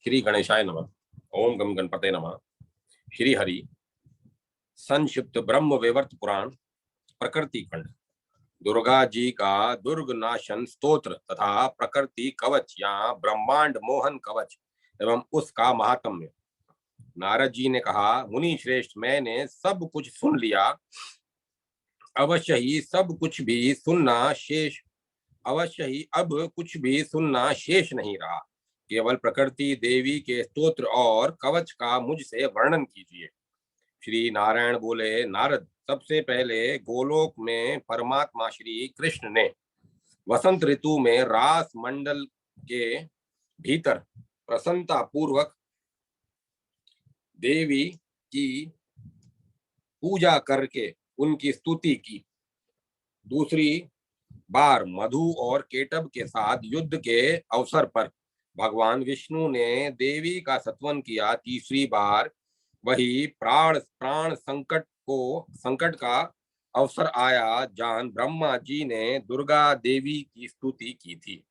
श्री गणेशाय नमः। ओम गम गणपते नमः। श्री हरि संक्षिप्त ब्रह्म वैवर्त पुराण प्रकृति खंड। दुर्गा जी का दुर्ग नाशन स्तोत्र तथा प्रकृति कवच या ब्रह्मांड मोहन कवच एवं उसका महात्म्य। नारद जी ने कहा, मुनि श्रेष्ठ, मैंने सब कुछ सुन लिया। अवश्य ही सब कुछ भी सुनना शेष अवश्य ही अब कुछ भी सुनना शेष नहीं रहा। केवल प्रकृति देवी के स्तोत्र और कवच का मुझसे वर्णन कीजिए। श्री नारायण बोले, नारद, सबसे पहले गोलोक में परमात्मा श्री कृष्ण ने वसंत ऋतु में रास मंडल के भीतर प्रसन्नता पूर्वक देवी की पूजा करके उनकी स्तुति की। दूसरी बार मधु और केटब के साथ युद्ध के अवसर पर भगवान विष्णु ने देवी का सत्वन किया। तीसरी बार वही प्राण संकट का अवसर आया जान ब्रह्मा जी ने दुर्गा देवी की स्तुति की थी।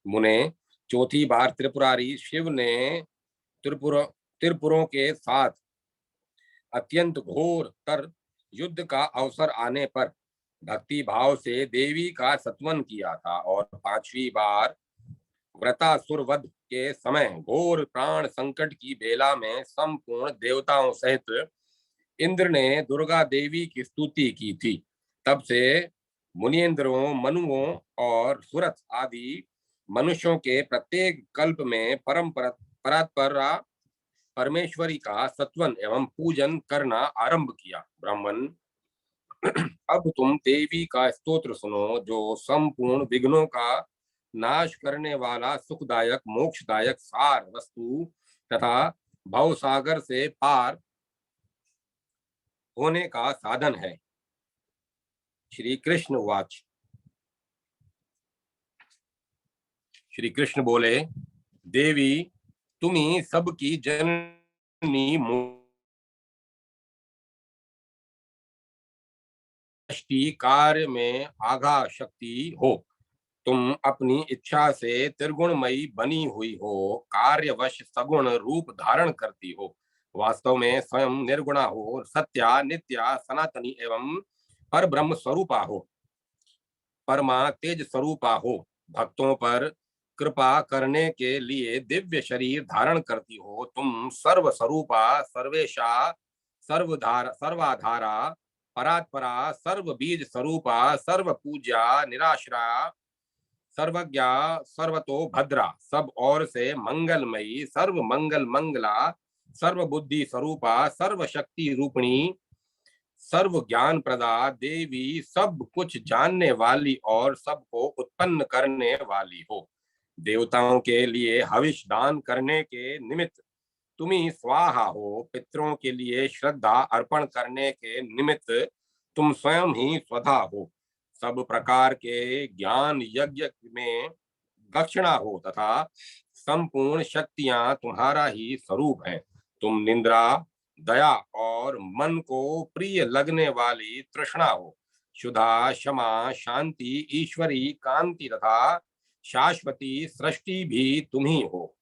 मुने, चौथी बार त्रिपुरारी शिव ने त्रिपुरों के साथ अत्यंत घोर तर युद्ध का अवसर आने पर भक्ति भाव से देवी का सत्वन किया था। और पांचवी बार व्रतासुर वध के समय घोर प्राण संकट की बेला में संपूर्ण देवताओं सहित इंद्र ने दुर्गा देवी की स्तुति की थी। तब से मुनिन्द्रों, मनुओं और सुरथ आदि मनुष्यों के प्रत्येक कल्प में परात्परा परमेश्वरी का सत्वन एवं पूजन करना आरंभ किया। ब्राह्मण, अब तुम देवी का स्तोत्र सुनो, जो संपूर्ण विघ्नों का नाश करने वाला सुखदायक मोक्षदायक सार वस्तु तथा भवसागर से पार होने का साधन है। श्री कृष्ण वाच। श्री कृष्ण बोले, देवी, तुम्ही सबकी जननी कार्य में आगा शक्ति हो। तुम अपनी इच्छा से त्रिगुणमयी बनी हुई हो, कार्यवश सगुण रूप धारण करती हो। वास्तव में स्वयं निर्गुणा हो, सत्या नित्या सनातनी एवं पर ब्रह्म स्वरूपा हो, परमा तेज स्वरूपा हो। भक्तों पर कृपा करने के लिए दिव्य शरीर धारण करती हो। तुम सर्व स्वरूपा, सर्वेशा, सर्वाधारा, परात्परा, सर्व बीज स्वरूपा, सर्व पूज्या, निराश्रा, सर्वज्ञा, सर्वतो भद्रा, सब ओर से मंगलमयी, सर्व मंगल मंगला, सर्व बुद्धि स्वरूपा, सर्व शक्ति रूपिणी, सर्व ज्ञान प्रदा देवी, सब कुछ जानने वाली और सबको उत्पन्न करने वाली हो। देवताओं के लिए हविष दान करने के निमित्त तुम्ही स्वाहा हो। पितरों के लिए श्रद्धा अर्पण करने के निमित्त तुम स्वयं ही स्वधा हो। सब प्रकार के ज्ञान यज्ञ में दक्षिणा हो तथा संपूर्ण शक्तियां तुम्हारा ही स्वरूप है। तुम निंद्रा, दया और मन को प्रिय लगने वाली तृष्णा हो। शुद्धा, क्षमा, शांति, ईश्वरी, कांति तथा शाश्वती सृष्टि भी तुम्ही हो।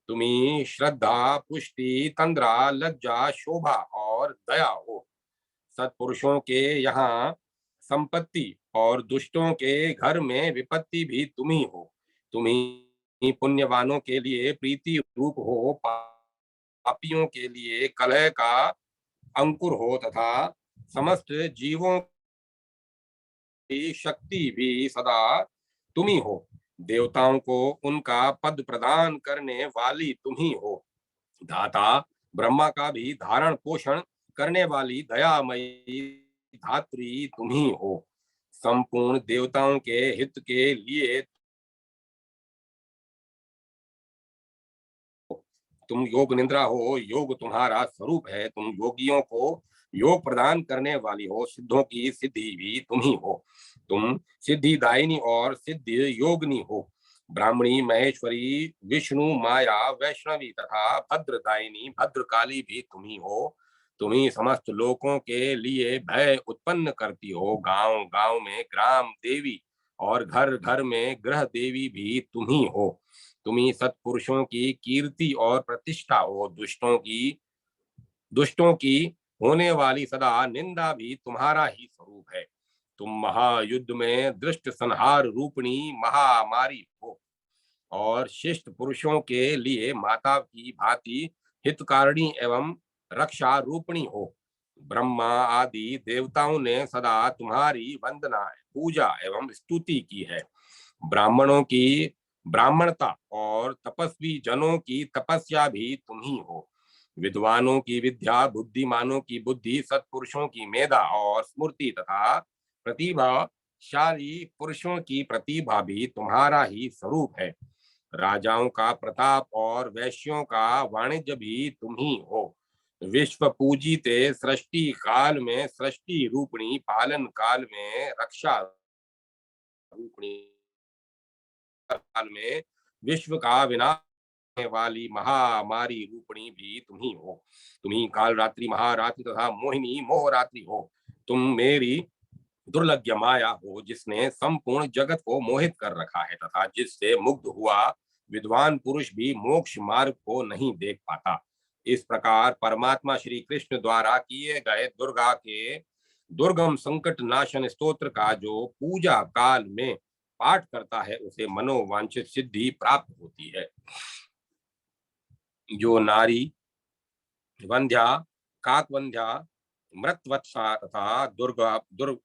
तुम्ही श्रद्धा, पुष्टि, तंद्रा, लज्जा, शोभा और दया हो। सत्पुरुषों के यहाँ संपत्ति और दुष्टों के घर में विपत्ति भी तुम्ही हो। तुम्ही पुण्यवानों के लिए प्रीति रूप हो, पापियों के लिए कलह का अंकुर हो तथा समस्त जीवों की शक्ति भी सदा तुम्ही हो। देवताओं को उनका पद प्रदान करने वाली तुम्ही हो। धाता ब्रह्मा का भी धारण पोषण करने वाली दयामयी धात्री तुम्ही हो। संपूर्ण देवताओं के हित के लिए तुम योग निद्रा हो। योग तुम्हारा स्वरूप है। तुम योगियों को योग प्रदान करने वाली हो। सिद्धों की सिद्धि भी तुम ही हो। तुम सिद्धिदायिनी और सिद्ध योगिनी हो। ब्राह्मणी, महेश्वरी, विष्णु, माया, वैष्णवी तथा भद्रदायिनी भद्रकाली भी तुम ही हो। तुम ही समस्त लोकों के लिए भय उत्पन्न करती हो। गांव गांव में ग्राम देवी और घर घर में गृह देवी भी तुम ही हो। तुम ही सत्पुरुषों की कीर्ति और प्रतिष्ठा हो। दुष्टों की होने वाली सदा निंदा भी तुम्हारा ही स्वरूप है। तुम महायुद्ध में दृष्ट संहार रूपणी महामारी हो और शिष्ट पुरुषों के लिए माता की भांति हितकारिणी एवं रक्षा रूपणी हो। ब्रह्मा आदि देवताओं ने सदा तुम्हारी वंदना, पूजा एवं स्तुति की है। ब्राह्मणों की ब्राह्मणता और तपस्वी जनों की तपस्या भी तुम ही हो। विद्वानों की विद्या, बुद्धिमानों की बुद्धि, सत्पुरुषों की मेधा और स्मृति तथा प्रतिभाशाली पुरुषों की प्रतिभा भी तुम्हारा ही स्वरूप है। राजाओं का प्रताप और वैश्यों का वाणिज्य भी तुम ही हो। विश्व पूजिते सृष्टि काल में सृष्टि रूपणी, पालन काल में रक्षा रूपणी, काल में विश्व का विनाश करने वाली महामारी रूपणी भी तुम ही हो। तुम ही काल रात्रि, महारात्रि तथा मोहिनी मोहरात्रि हो। तुम मेरी दुर्लभ माया हो जिसने संपूर्ण जगत को मोहित कर रखा है तथा जिससे मुग्ध हुआ विद्वान पुरुष भी मोक्ष मार्ग को नहीं देख पाता। इस प्रकार परमात्मा श्री कृष्ण द्वारा किए गए दुर्गा के दुर्गम संकट नाशन स्तोत्र का जो पूजा काल में पाठ करता है उसे मनोवांछित सिद्धि प्राप्त होती है। जो नारी वंध्या, काकवंध्या, मृतवत्सा तथा दुर्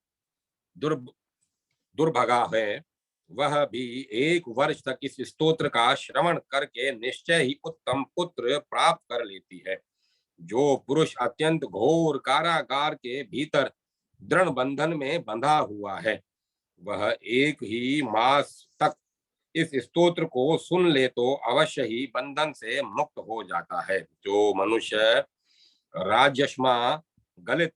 दुर्भगा है, वह भी 1 वर्ष तक इस स्तोत्र का श्रवण करके निश्चय ही उत्तम पुत्र प्राप्त कर लेती है। जो पुरुष अत्यंत घोर कारागार के भीतर दृढ़ बंधन में बंधा हुआ है, वह 1 ही मास तक इस स्तोत्र को सुन ले तो अवश्य ही बंधन से मुक्त हो जाता है। जो मनुष्य राजश्मा, गलित,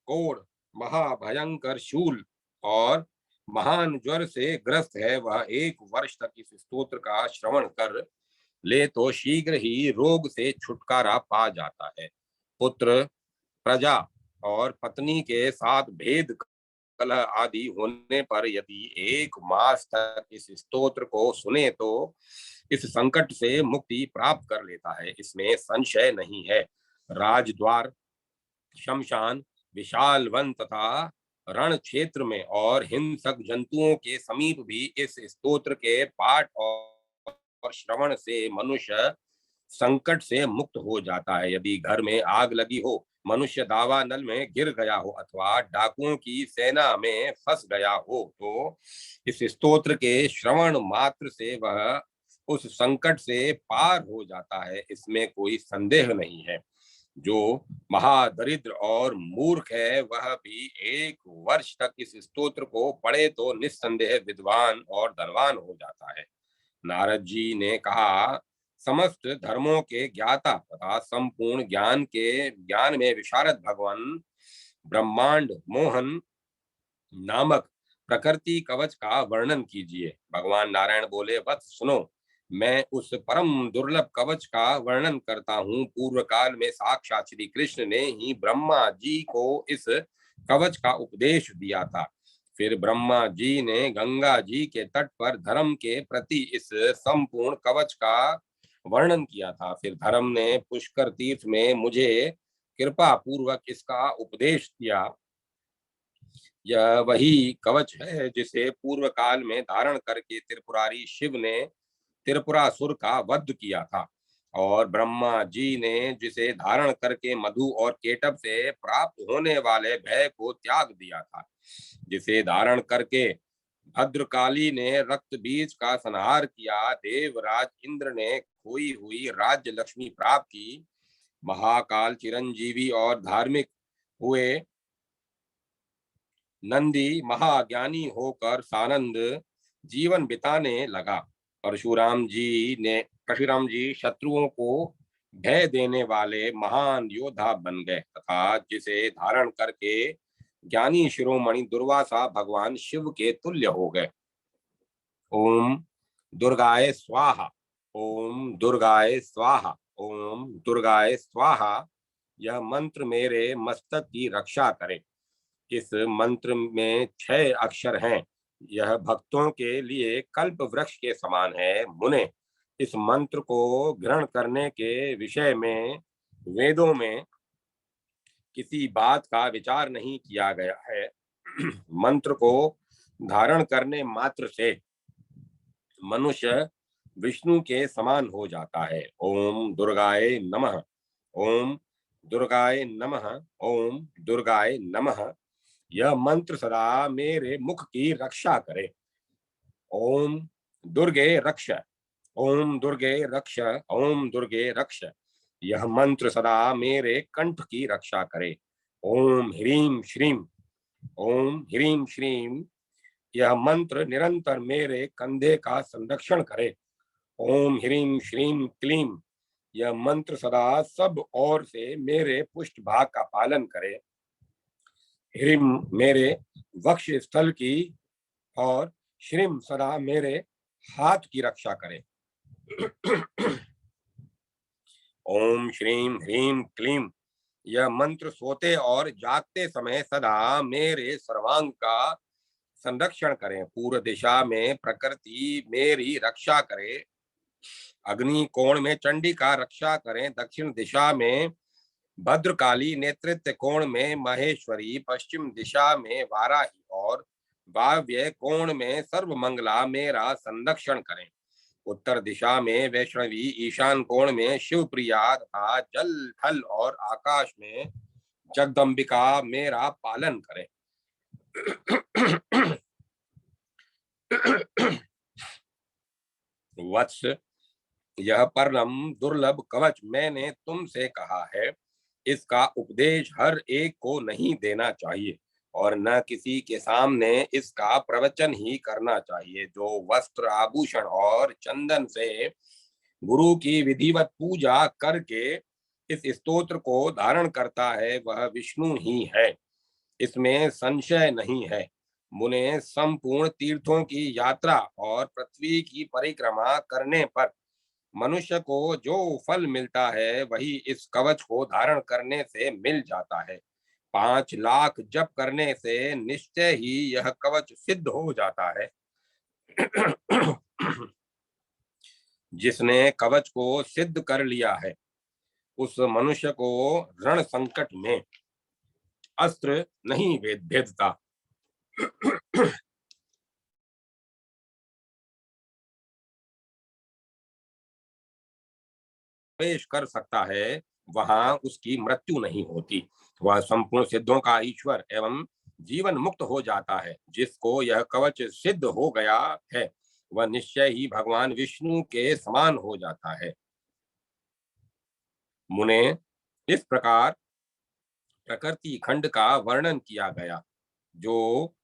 कोढ़, महाभयंकर शूल और महान ज्वर से ग्रस्त है, वह 1 वर्ष तक इस स्तोत्र का श्रवण कर ले तो शीघ्र ही रोग से छुटकारा पा जाता है। पुत्र, प्रजा और पत्नी के साथ भेद, कलह आदि होने पर यदि 1 मास तक इस स्तोत्र को सुने तो इस संकट से मुक्ति प्राप्त कर लेता है, इसमें संशय नहीं है। राजद्वार, शमशान, विशाल वन तथा रण क्षेत्र में और हिंसक जंतुओं के समीप भी इस स्तोत्र के पाठ और श्रवण से मनुष्य संकट से मुक्त हो जाता है। यदि घर में आग लगी हो, मनुष्य दावा नल में गिर गया हो अथवा डाकुओं की सेना में फंस गया हो तो इस स्तोत्र के श्रवण मात्र से वह उस संकट से पार हो जाता है, इसमें कोई संदेह नहीं है। जो महादरिद्र और मूर्ख है वह भी 1 वर्ष तक इस स्तोत्र को पढ़े तो निस्संदेह विद्वान और धनवान हो जाता है। नारद जी ने कहा, समस्त धर्मों के ज्ञाता तथा संपूर्ण ज्ञान में विशारद भगवान ब्रह्मांड मोहन नामक प्रकृति कवच का वर्णन कीजिए। भगवान नारायण बोले, वत्स सुनो, मैं उस परम दुर्लभ कवच का वर्णन करता हूँ। पूर्व काल में साक्षात श्री कृष्ण ने ही ब्रह्मा जी को इस कवच का उपदेश दिया था। फिर ब्रह्मा जी ने गंगा जी के तट पर धर्म के प्रति इस संपूर्ण कवच का वर्णन किया था। फिर धर्म ने पुष्कर तीर्थ में मुझे कृपा पूर्वक इसका उपदेश किया। यह वही कवच है जिसे पूर्व काल में धारण करके त्रिपुरारी शिव ने त्रिपुरासुर का वध किया था और ब्रह्मा जी ने जिसे धारण करके मधु और केटभ से प्राप्त होने वाले भय को त्याग दिया था। जिसे धारण करके भद्रकाली ने रक्त बीज का संहार किया। देवराज इंद्र ने खोई हुई राज्य लक्ष्मी प्राप्त की। महाकाल चिरंजीवी और धार्मिक हुए नंदी महाज्ञानी होकर सानंद जीवन बिताने लगा। परशुराम जी शत्रुओं को भय देने वाले महान योद्धा बन गए तथा जिसे धारण करके ज्ञानी शिरोमणि दुर्वासा भगवान शिव के तुल्य हो गए। ओम दुर्गाय स्वाहा, ओम दुर्गाय स्वाहा, ओम दुर्गाय स्वाहा। यह मंत्र मेरे मस्तक की रक्षा करे। इस मंत्र में 6 अक्षर हैं यह भक्तों के लिए कल्प वृक्ष के समान है। मुने, इस मंत्र को ग्रहण करने के विषय में वेदों में किसी बात का विचार नहीं किया गया है। मंत्र को धारण करने मात्र से मनुष्य विष्णु के समान हो जाता है। ओम दुर्गाय नमः। ओम दुर्गाय नमः। ओम दुर्गाय नमः। यह मंत्र सदा मेरे मुख की रक्षा करे। ओम दुर्गे रक्ष। ओम दुर्गे रक्ष। ओम दुर्गे रक्ष। यह मंत्र सदा मेरे कंठ की रक्षा करे। ओम ह्रीम श्रीम। ओम ह्रीम श्रीम। यह मंत्र निरंतर मेरे कंधे का संरक्षण करे। ओम ह्रीम श्रीम क्लीम। यह मंत्र सदा सब ओर से मेरे पुष्ट भाग का पालन करे। ह्रीम मेरे वक्ष स्थल की और श्रीम सदा मेरे हाथ की रक्षा करे। ओम श्रीम ह्रीम क्लीम। यह मंत्र सोते और जागते समय सदा मेरे सर्वांग का संरक्षण करें। पूर्व दिशा में प्रकृति मेरी रक्षा करे। अग्नि कोण में चंडी का रक्षा करें। दक्षिण दिशा में भद्रकाली, नेतृत्व कोण में महेश्वरी, पश्चिम दिशा में वाराही और वाव्य कोण में सर्वमंगला मेरा संरक्षण करें। उत्तर दिशा में वैष्णवी, ईशान कोण में शिवप्रिया तथा जल थल और आकाश में जगदम्बिका मेरा पालन करें। वत्स, यह परम दुर्लभ कवच मैंने तुमसे कहा है। इसका उपदेश हर एक को नहीं देना चाहिए और न किसी के सामने इसका प्रवचन ही करना चाहिए। जो वस्त्र, आभूषण और चंदन से गुरु की विधिवत पूजा करके इस स्तोत्र को धारण करता है वह विष्णु ही है, इसमें संशय नहीं है। मुने, संपूर्ण तीर्थों की यात्रा और पृथ्वी की परिक्रमा करने पर मनुष्य को जो फल मिलता है वही इस कवच को धारण करने से मिल जाता है। 5 लाख जप करने से निश्चय ही यह कवच सिद्ध हो जाता है। जिसने कवच को सिद्ध कर लिया है उस मनुष्य को रण संकट में अस्त्र नहीं भेदता। प्रवेश कर सकता है, वहां उसकी मृत्यु नहीं होती। वह संपूर्ण सिद्धों का ईश्वर एवं जीवन मुक्त हो जाता है। जिसको यह कवच सिद्ध हो गया है वह निश्चय ही भगवान विष्णु के समान हो जाता है। मुने, इस प्रकार प्रकृति खंड का वर्णन किया गया जो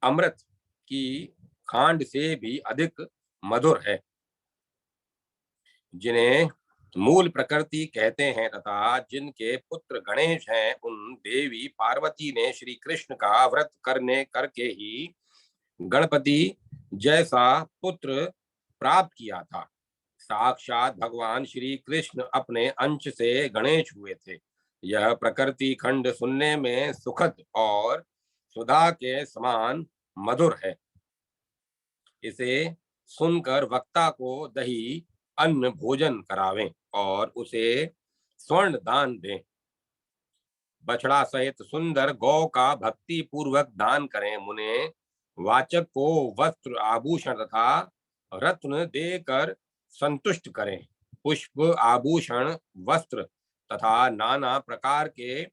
अमृत की खांड से भी अधिक मधुर है, जिन्हें मूल प्रकृति कहते हैं तथा जिनके पुत्र गणेश हैं, उन देवी पार्वती ने श्री कृष्ण का व्रत करने करके ही गणपति जैसा पुत्र प्राप्त किया था। साक्षात भगवान श्री कृष्ण अपने अंश से गणेश हुए थे। यह प्रकृति खंड सुनने में सुखद और सुधा के समान मधुर है। इसे सुनकर वक्ता को दही अन्न भोजन करावें और उसे स्वर्ण दान दें। बछड़ा सहित सुंदर गौ का भक्ति पूर्वक दान करें। मुने, वाचक को वस्त्र, आभूषण तथा रत्न देकर संतुष्ट करें। पुष्प, आभूषण, वस्त्र तथा नाना प्रकार के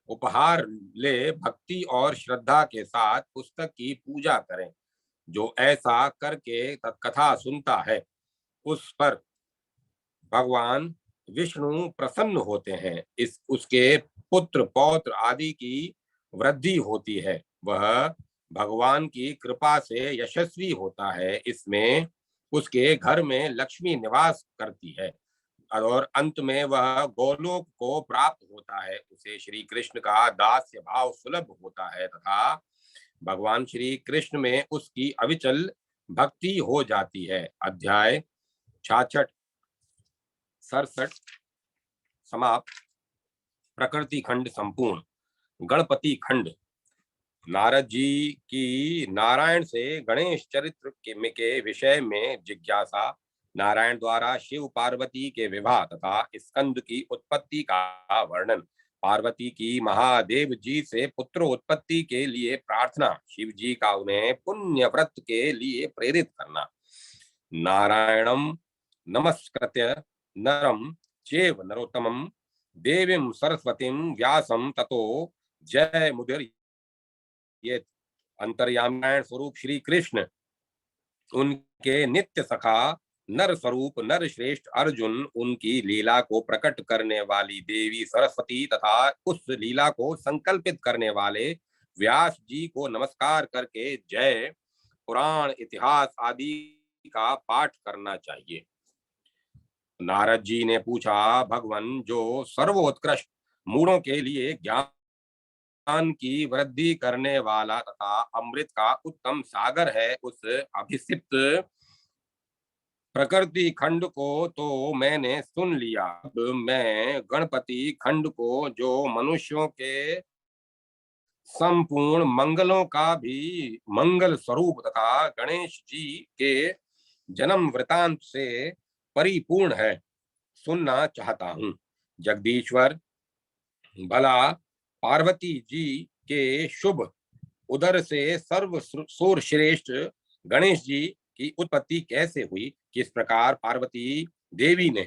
उपहार ले भक्ति और श्रद्धा के साथ पुस्तक की पूजा करें। जो ऐसा करके कथा सुनता है उस पर भगवान विष्णु प्रसन्न होते हैं। इस उसके पुत्र पौत्र आदि की वृद्धि होती है। वह भगवान की कृपा से यशस्वी होता है। इसमें उसके घर में लक्ष्मी निवास करती है और अंत में वह गोलोक को प्राप्त होता है। उसे श्री कृष्ण का दास्य भाव सुलभ होता है तथा भगवान श्री कृष्ण में उसकी अविचल भक्ति हो जाती है। अध्याय 66 67 समाप्त। प्रकृति खंड संपूर्ण। गणपति खंड। नारद जी की नारायण से गणेश चरित्र के विषय में जिज्ञासा। नारायण द्वारा शिव पार्वती के विवाह तथा स्कंद की उत्पत्ति का वर्णन। पार्वती की महादेव जी से पुत्र उत्पत्ति के लिए प्रार्थना। शिव जी का उन्हें पुण्य व्रत के लिए प्रेरित करना। नारायणम नमस्कृत्य नरम चैव नरोत्तमं देवीं सरस्वतीं व्यासं ततो जय मुदीर। ये अंतर्यामी स्वरूप श्री कृष्ण, उनके नित्य सखा नर स्वरूप नर श्रेष्ठ अर्जुन, उनकी लीला को प्रकट करने वाली देवी सरस्वती तथा उस लीला को संकल्पित करने वाले व्यास जी को नमस्कार करके जय पुराण इतिहास आदि का पाठ करना चाहिए। नारद जी ने पूछा, भगवान जो सर्वोत्कृष्ट मूढ़ों के लिए ज्ञान की वृद्धि करने वाला तथा अमृत का उत्तम सागर है, उस अभिषिप्त प्रकृति खंड को तो मैंने सुन लिया। अब मैं गणपति खंड को, जो मनुष्यों के संपूर्ण मंगलों का भी मंगल स्वरूप तथा गणेश जी के जन्म वृतांत से परिपूर्ण है, सुनना चाहता हूँ। जगदीश्वर, भला पार्वती जी के शुभ उदर से सर्व सूर श्रेष्ठ गणेश जी की उत्पत्ति कैसे हुई? किस प्रकार पार्वती देवी ने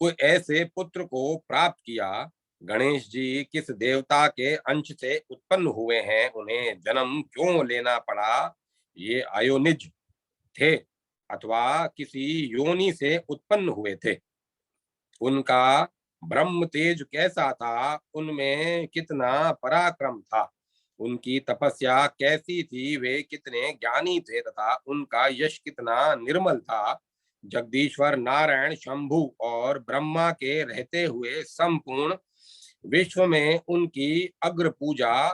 कोई ऐसे पुत्र को प्राप्त किया? गणेश जी किस देवता के अंश से उत्पन्न हुए हैं? उन्हें जन्म क्यों लेना पड़ा? ये अयोनिज थे अथवा किसी योनि से उत्पन्न हुए थे? उनका ब्रह्म तेज कैसा था? उनमें कितना पराक्रम था? उनकी तपस्या कैसी थी? वे कितने ज्ञानी थे तथा उनका यश कितना निर्मल था? जगदीश्वर नारायण, शंभु और ब्रह्मा के रहते हुए संपूर्ण विश्व में उनकी अग्र पूजा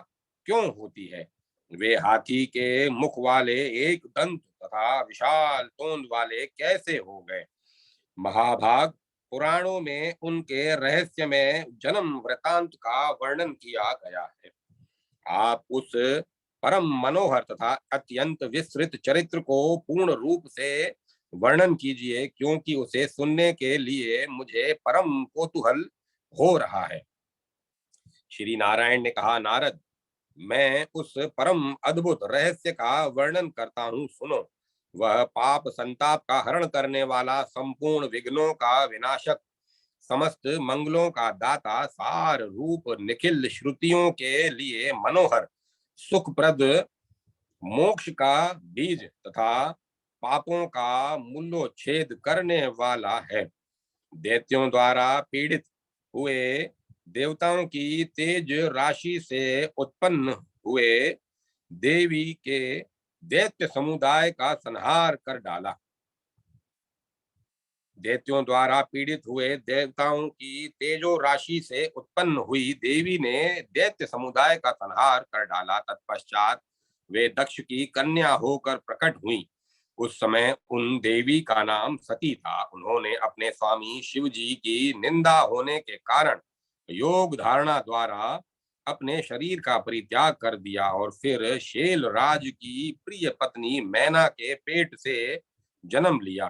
क्यों होती है? वे हाथी के मुख वाले एक दंत तथा विशाल तोंद वाले कैसे हो गए? महाभाग पुराणों में उनके रहस्य में जन्म वृतांत का वर्णन किया गया है। आप उस परम मनोहर तथा अत्यंत विस्तृत चरित्र को पूर्ण रूप से वर्णन कीजिए, क्योंकि उसे सुनने के लिए मुझे परम कौतूहल हो रहा है। श्री नारायण ने कहा, नारद, मैं उस परम अद्भुत रहस्य का वर्णन करता हूँ, सुनो। वह पाप संताप का हरण करने वाला, संपूर्ण विघ्नों का विनाशक, समस्त मंगलों का दाता, सार रूप, निखिल श्रुतियों के लिए मनोहर, सुखप्रद, मोक्ष का बीज तथा पापों का मूल्योच्छेद करने वाला है। दैत्यों द्वारा पीड़ित हुए देवताओं की तेज राशि से उत्पन्न हुए देवी के दैत्य समुदाय का संहार कर डाला। दैत्यों द्वारा पीड़ित हुए देवताओं की तेजो राशि से उत्पन्न हुई देवी ने दैत्य समुदाय का संहार कर डाला। तत्पश्चात वे दक्ष की कन्या होकर प्रकट हुई। उस समय उन देवी का नाम सती था। उन्होंने अपने स्वामी शिव जी की निंदा होने के कारण योग धारणा द्वारा अपने शरीर का परित्याग कर दिया और फिर शेल राज की प्रिय पत्नी मैना के पेट से जन्म लिया।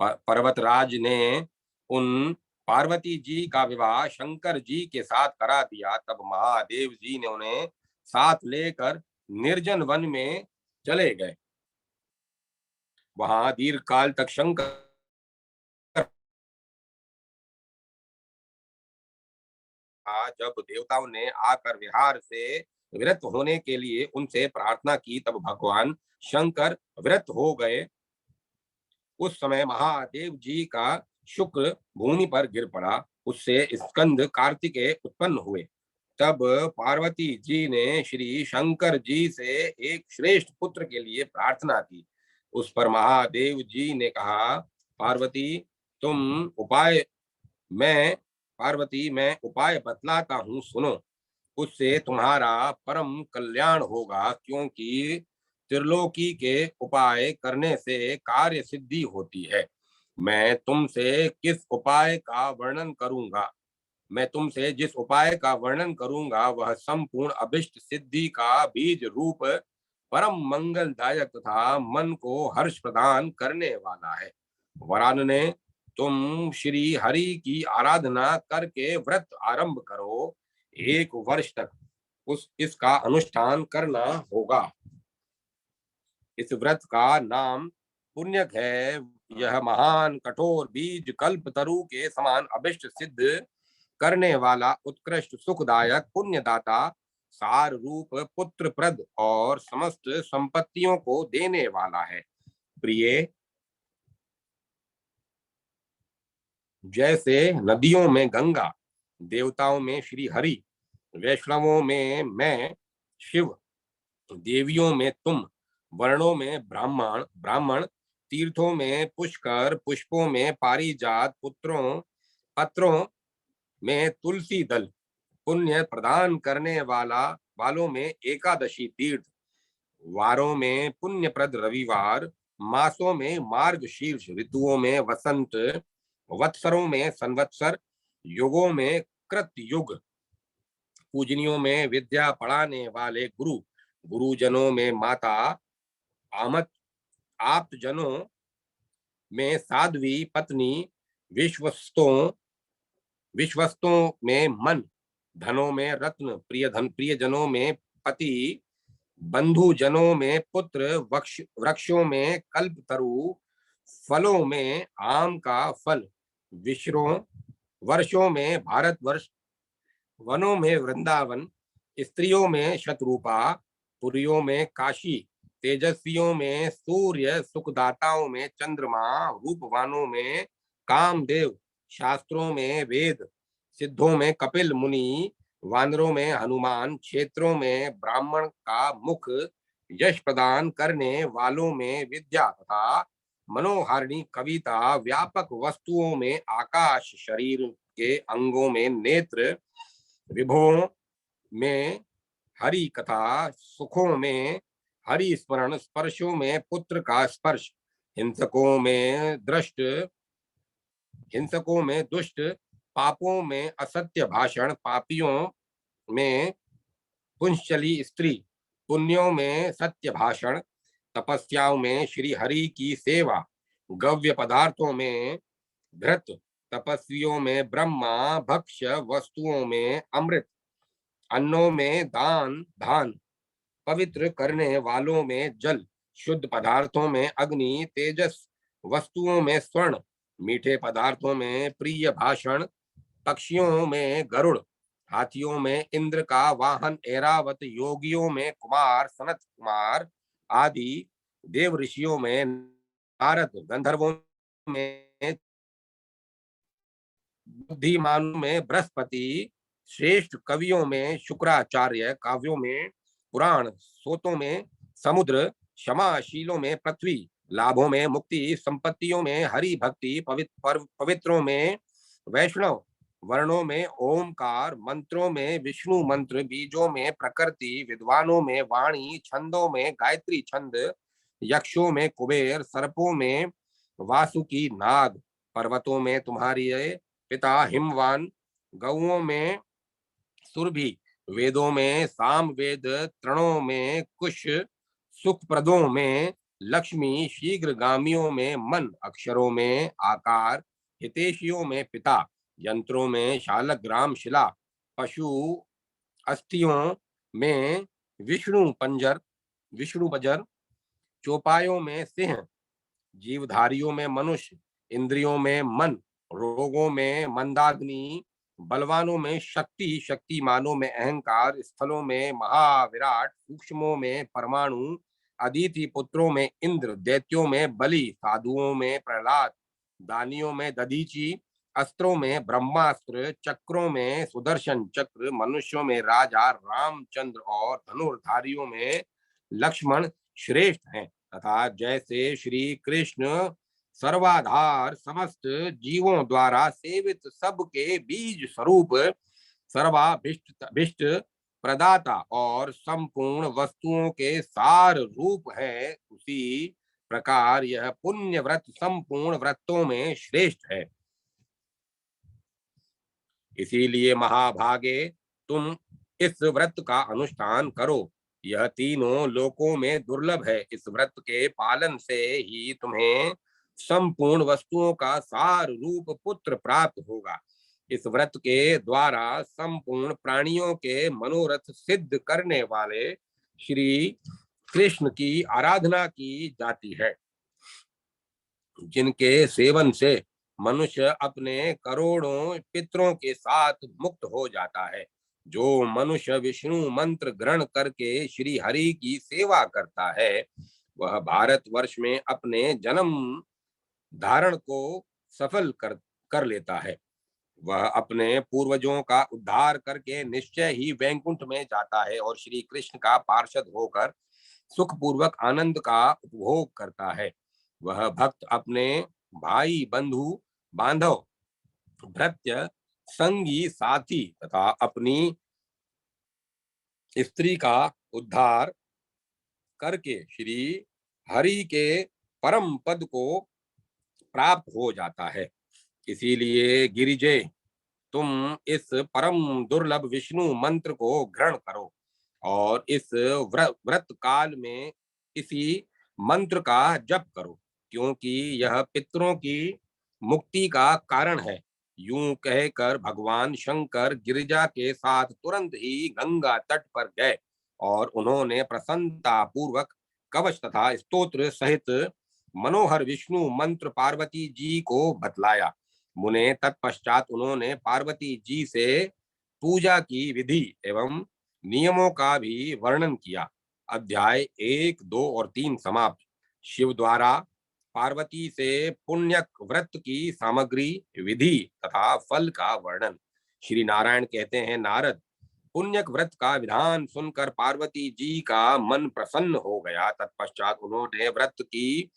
पर्वतराज ने उन पार्वती जी का विवाह शंकर जी के साथ करा दिया। तब महादेव जी ने उन्हें साथ लेकर निर्जन वन में चले गए। वहां दीर्घ काल तक शंकर, जब देवताओं ने आकर विहार से विरत होने के लिए उनसे प्रार्थना की, तब भगवान शंकर विरत हो गए। उस समय महादेव जी का शुक्र भूमि पर गिर पड़ा। उससे स्कंद कार्तिकेय उत्पन्न हुए। तब पार्वती जी ने श्री शंकर जी से एक श्रेष्ठ पुत्र के लिए प्रार्थना की। उस पर महादेव जी ने कहा, पार्वती, तुम उपाय मैं पार्वती, मैं उपाय बतलाता हूँ, सुनो। उससे तुम्हारा परम कल्याण होगा, क्योंकि त्रिलोकी के उपाय करने से कार्य सिद्धि होती है। मैं तुमसे किस उपाय का वर्णन करूंगा, मैं तुमसे जिस उपाय का वर्णन करूंगा वह संपूर्ण अभिष्ट सिद्धि का बीज रूप परम मंगलदायक तथा मन को हर्ष प्रदान करने वाला है। वरान ने, तुम श्री हरि की आराधना करके व्रत आरंभ करो। 1 वर्ष तक इसका अनुष्ठान करना होगा। इस व्रत का नाम पुण्यक है। यह महान कठोर बीज कल्प तरु के समान अभिष्ट सिद्ध करने वाला उत्कृष्ट सुखदायक पुण्यदाता सार रूप पुत्र प्रद और समस्त संपत्तियों को देने वाला है। प्रिय, जैसे नदियों में गंगा, देवताओं में श्री हरि, वैष्णवों में मैं शिव, देवियों में तुम, वर्णों में ब्राह्मण ब्राह्मण, तीर्थों में पुष्कर, पुष्पों में पारिजात, पत्रों में तुलसी दल, पुण्य प्रदान करने वालों में एकादशी तीर्थ, वारों में पुण्यप्रद रविवार, मासों में मार्ग शीर्ष, ऋतुओं में वसंत, वत्सरों में संवत्सर, युगों में कृत युग, पूजनियों में विद्या पढ़ाने वाले गुरु, गुरुजनों में माता, आमत आप्तजनों में साध्वी पत्नी, विश्वस्तों विश्वस्तों में मन, धनों में रत्न, प्रियजनों में पति, बंधु जनों में पुत्र, वृक्षों में कल्पतरु, फलों में आम का फल, विश्रों वर्षों में भारतवर्ष, वनों में वृंदावन, स्त्रियों में शतरूपा, पुरियों में काशी, तेजस्वियों में सूर्य, सुखदाताओं में चंद्रमा, रूपवानों में कामदेव, शास्त्रों में वेद, सिद्धों में कपिल मुनि, वानरों में हनुमान, क्षेत्रों में ब्राह्मण का मुख, यश प्रदान करने वालों में विद्या तथा मनोहारिणी कविता, व्यापक वस्तुओं में आकाश, शरीर के अंगों में नेत्र, विभुओं में हरि कथा, सुखों में हरि स्मरण, स्पर्शों में पुत्र का स्पर्श, हिंसकों में दुष्ट, पापों में असत्य भाषण, पापियों में पुंसचली स्त्री, पुण्यों में सत्य भाषण, तपस्याओं में श्री हरि की सेवा, गव्य पदार्थों में घृत, तपस्वियों में ब्रह्मा, भक्ष्य वस्तुओं में अमृत, अन्नों में दान धान, पवित्र करने वालों में जल, शुद्ध पदार्थों में अग्नि, तेजस वस्तुओं में स्वर्ण, मीठे पदार्थों में प्रिय भाषण, पक्षियों में गरुड़, हाथियों में इंद्र का वाहन ऐरावत, योगियों में कुमार सनत कुमार आदि, देव ऋषियों में नारद, गंधर्वों में बुद्धिमानों में बृहस्पति, श्रेष्ठ कवियों में शुक्राचार्य, काव्यों में पुराण, सोतों में समुद्र, क्षमाशीलों में पृथ्वी, लाभों में मुक्ति, संपत्तियों में हरि भक्ति, पवित्रों में वैष्णव, वर्णों में ओमकार, मंत्रों में विष्णु मंत्र, बीजों में प्रकृति, विद्वानों में वाणी, छंदों में गायत्री छंद, यक्षों में कुबेर, सर्पों में वासुकी नाग, पर्वतों में तुम्हारी पिता हिमवान, गौओं में सुरभि, वेदों में साम वेद, तृणों में कुश, सुखप्रदों में लक्ष्मी, शीघ्रगामियों में मन, अक्षरों में आकार, हितेशियों में पिता, यंत्रों में शालग्राम शिला, पशु अस्थियों में विष्णु पंजर, चौपायों में सिंह, जीवधारियों में मनुष्य, इंद्रियों में मन, रोगों में मंदाग्नि, बलवानों में शक्ति, शक्तिमानों में अहंकार, स्थलों में महाविराट, सूक्ष्मों में परमाणु, अदिति पुत्रों में इंद्र, दैत्यों में बलि, साधुओं में प्रहलाद, दानियों में दधीची, अस्त्रों में ब्रह्मास्त्र, चक्रों में सुदर्शन चक्र, मनुष्यों में राजा रामचंद्र और धनुर्धारियों में लक्ष्मण श्रेष्ठ हैं। तथा जैसे श्री कृष्ण सर्वाधार समस्त जीवों द्वारा सेवित सबके बीज स्वरूप सर्वाभिष्ट प्रदाता और संपूर्ण वस्तुओं के सार रूप है, उसी प्रकार यह पुण्य व्रत संपूर्ण व्रतों में श्रेष्ठ है। इसीलिए महाभागे तुम इस व्रत का अनुष्ठान करो। यह तीनों लोकों में दुर्लभ है। इस व्रत के पालन से ही तुम्हें संपूर्ण वस्तुओं का सार रूप पुत्र प्राप्त होगा। इस व्रत के द्वारा संपूर्ण प्राणियों के मनोरथ सिद्ध करने वाले श्री कृष्ण की आराधना की जाती है, जिनके सेवन से मनुष्य अपने करोड़ों पितरों के साथ मुक्त हो जाता है। जो मनुष्य विष्णु मंत्र ग्रहण करके श्री हरि की सेवा करता है, वह भारत वर्ष में अपने जन्म धारण को सफल कर लेता है। वह अपने पूर्वजों का उद्धार करके निश्चय ही वैकुंठ में जाता है और श्री कृष्ण का पार्षद होकर सुखपूर्वक आनंद का उपभोग करता है। वह भक्त अपने भाई बंधु बांधव भृत्य संगी साथी तथा अपनी स्त्री का उद्धार करके श्री हरि के परम पद को प्राप्त हो जाता है। इसीलिए गिरिजे, तुम इस परम दुर्लभ विष्णु मंत्र को ग्रहण करो और इस व्रत काल में इसी मंत्र का जप करो, क्योंकि यह पितरों की मुक्ति का कारण है। यूं कहकर भगवान शंकर गिरिजा के साथ तुरंत ही गंगा तट पर गए और उन्होंने प्रसन्नता पूर्वक कवच तथा स्तोत्र सहित मनोहर विष्णु मंत्र पार्वती जी को बतलाया। मुने तत्पश्चात उन्होंने पार्वती जी से पूजा की विधि एवं नियमों का भी वर्णन किया। अध्याय 1, 2 और 3 समाप्त। शिव द्वारा पार्वती से पुण्यक व्रत की सामग्री, विधि तथा फल का वर्णन। श्री नारायण कहते हैं, नारद, पुण्यक व्रत का विधान सुनकर पार्वती जी का मन प्रसन्न हो गया। तत्पश्चात उन्होंने व्रत की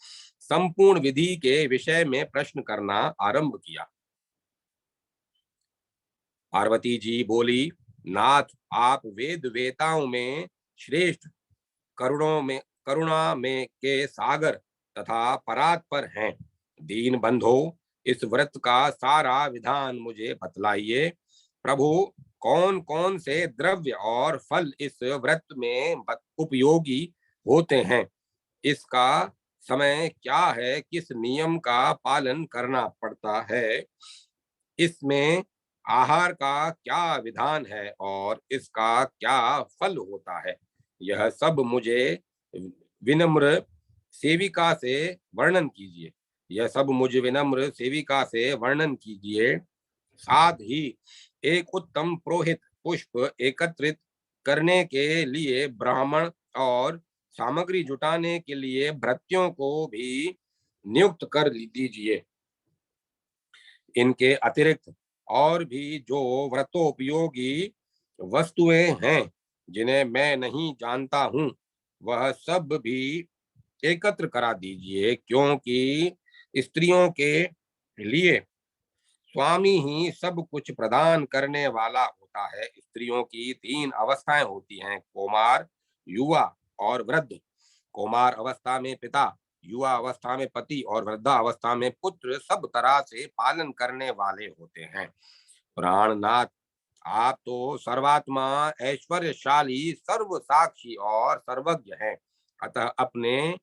संपूर्ण विधि के विषय में प्रश्न करना आरंभ किया। पार्वती जी बोली, नाथ, आप वेद वेताओं में श्रेष्ठ, करुणा में के सागर तथा परात्पर हैं। दीन बंधो, इस व्रत का सारा विधान मुझे बतलाइए। प्रभु, कौन कौन से द्रव्य और फल इस व्रत में उपयोगी होते हैं? इसका समय क्या है? किस नियम का पालन करना पड़ता है? इसमें आहार का क्या विधान है और इसका क्या फल होता है? यह सब मुझे विनम्र सेविका से वर्णन कीजिए। यह सब मुझे विनम्र सेविका से वर्णन कीजिए। साथ ही एक उत्तम पुरोहित पुष्प एकत्रित करने के लिए ब्राह्मण और सामग्री जुटाने के लिए भृत्यों को भी नियुक्त कर दीजिए। इनके अतिरिक्त और भी जो व्रतोपयोगी वस्तुएं हैं जिन्हें मैं नहीं जानता हूं, वह सब भी एकत्र करा दीजिए, क्योंकि स्त्रियों के लिए स्वामी ही सब कुछ प्रदान करने वाला होता है। स्त्रियों की 3 अवस्थाएं होती हैं, कौमार, युवा और वृद्ध। कौमार अवस्था में पिता, युवा अवस्था में पति और वृद्धा अवस्था में पुत्र सब तरह से पालन करने वाले होते हैं। प्राणनाथ, आप तो सर्वात्मा, ऐश्वर्यशाली, सर्व साक्षी और सर्वज्ञ हैं। अतः अपने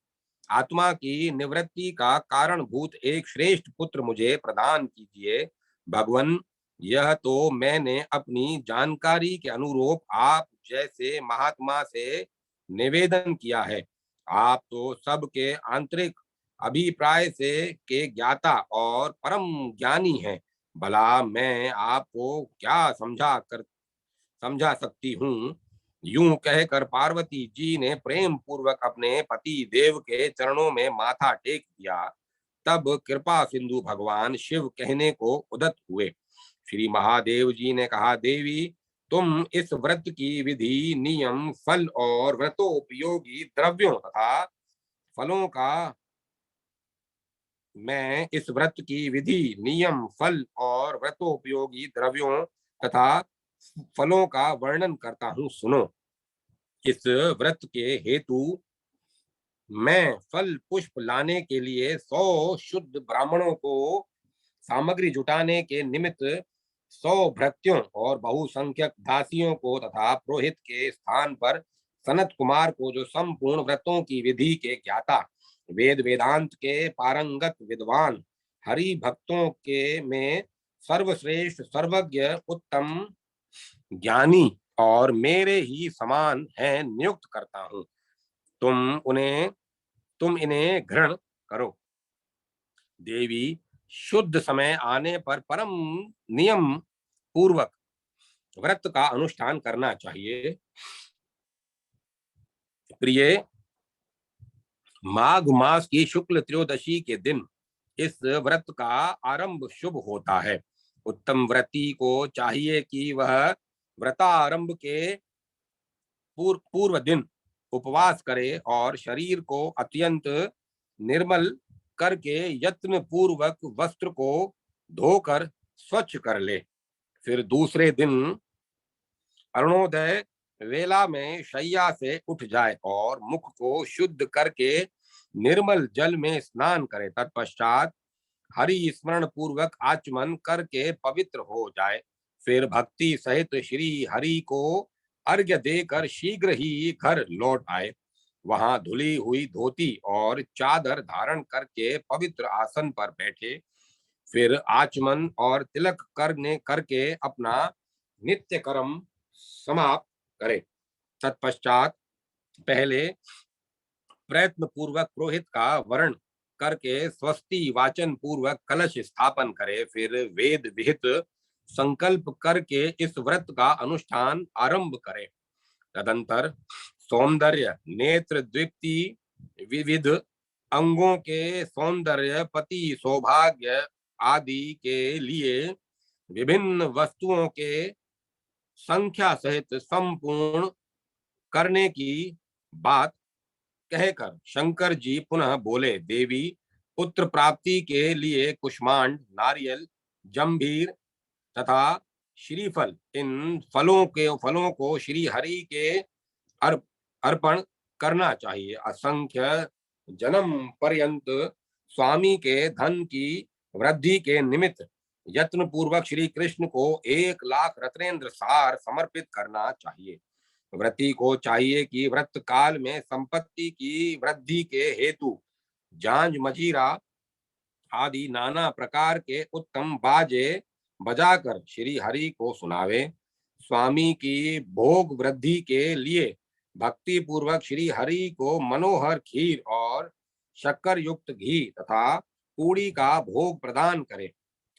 आत्मा की निवृत्ति का कारणभूत एक श्रेष्ठ पुत्र मुझे प्रदान कीजिए। भगवन, यह तो मैंने अपनी जानकारी के अनुरूप आप जैसे महात्मा से निवेदन किया है। आप तो सबके आंतरिक अभिप्राय से के ज्ञाता और परम ज्ञानी हैं। भला मैं आपको क्या समझा सकती हूँ? यूं कहकर पार्वती जी ने प्रेम पूर्वक अपने पति देव के चरणों में माथा टेक दिया। तब कृपा सिंधु भगवान शिव कहने को उदत हुए। श्री महादेव जी ने कहा, देवी, तुम इस व्रत की विधि, नियम, फल और व्रतोपयोगी द्रव्यों तथा फलों का मैं इस व्रत की विधि, नियम, फल और व्रतोपयोगी द्रव्यों तथा फलों का वर्णन करता हूँ, सुनो। इस व्रत के हेतु मैं फल पुष्प लाने के लिए 100 शुद्ध ब्राह्मणों को सामग्री जुटाने के निमित्त 100 भृत्यों और बहुसंख्यक दासियों को तथा पुरोहित के स्थान पर सनत कुमार को, जो संपूर्ण व्रतों की विधि के ज्ञाता, वेद वेदांत के पारंगत विद्वान, हरि भक्तों के में सर्वश्रेष्ठ सर्वज्ञ उत्तम ज्ञानी और मेरे ही समान है, नियुक्त करता हूँ। तुम इन्हें ग्रहण करो। देवी, शुद्ध समय आने पर परम नियम पूर्वक व्रत का अनुष्ठान करना चाहिए। प्रिय, माघ मास की शुक्ल त्रयोदशी के दिन इस व्रत का आरंभ शुभ होता है। उत्तम व्रती को चाहिए कि वह व्रतारंभ के पूर्व दिन उपवास करे और शरीर को अत्यंत निर्मल करके यत्न पूर्वक वस्त्र को धोकर स्वच्छ कर ले। फिर दूसरे दिन अरुणोदय वेला में शैया से उठ जाए और मुख को शुद्ध करके निर्मल जल में स्नान करे। तत्पश्चात हरि स्मरण पूर्वक आचमन करके पवित्र हो जाए। फिर भक्ति सहित श्री हरि को अर्घ्य देकर शीघ्र ही घर लौट आए। वहां धुली हुई धोती और चादर धारण करके पवित्र आसन पर बैठे। फिर आचमन और तिलक करके अपना नित्य कर्म समाप्त करे। तत्पश्चात पहले प्रयत्न पूर्वक पुरोहित का वर्ण करके स्वस्ति वाचन पूर्वक कलश स्थापन करे। फिर वेद विहित संकल्प करके इस व्रत का अनुष्ठान आरंभ करे। तदंतर सौंदर्य नेत्र दीप्ति विविध अंगों के सौंदर्य पति सौभाग्य आदि के लिए विभिन्न वस्तुओं के संख्या सहित संपूर्ण करने की बात कहकर शंकर जी पुनः बोले, देवी, पुत्र प्राप्ति के लिए कुष्मांड, नारियल, जंभीर तथा श्रीफल, इन फलों को श्री हरि के अर्पण करना चाहिए। असंख्य जन्म पर्यंत स्वामी के धन की वृद्धि के निमित्त यत्न पूर्वक श्री कृष्ण को 1,00,000 रत्नेंद्र सार समर्पित करना चाहिए। व्रती को चाहिए कि व्रत काल में संपत्ति की वृद्धि के हेतु जांज मजीरा आदि नाना प्रकार के उत्तम बाजे बजाकर श्री हरि को सुनावे। स्वामी की भोग वृद्धि के लिए भक्ति पूर्वक श्री हरि को मनोहर खीर और शक्कर युक्त घी तथा पूड़ी का भोग प्रदान करे।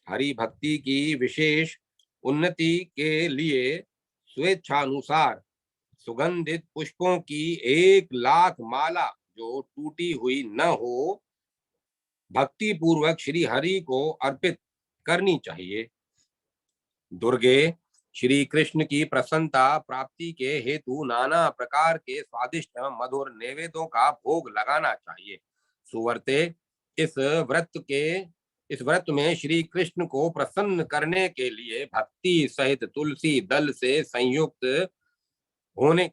हरि भक्ति की विशेष उन्नति के लिए स्वेच्छानुसार सुगंधित पुष्पों की 1,00,000 माला, जो टूटी हुई न हो, भक्ति पूर्वक श्री हरि को अर्पित करनी चाहिए। दुर्गे, श्री कृष्ण की प्रसन्नता प्राप्ति के हेतु नाना प्रकार के स्वादिष्ट एवं मधुर नैवेद्यों का भोग लगाना चाहिए। सुवर्ते, इस इस व्रत में श्री कृष्ण को प्रसन्न करने के लिए भक्ति सहित तुलसी दल से होने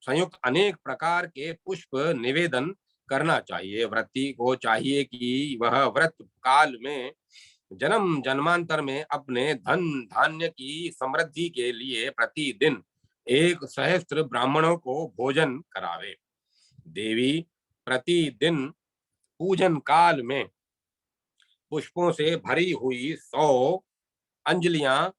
संयुक्त अनेक प्रकार के पुष्प निवेदन करना चाहिए। व्रती को चाहिए कि वह व्रत काल में जन्म जन्मांतर में अपने धन धान्य की समृद्धि के लिए प्रतिदिन 1 सहस्त्र ब्राह्मणों को भोजन करावे। देवी, प्रतिदिन पूजन काल में पुष्पों से भरी हुई 100 अंजलियां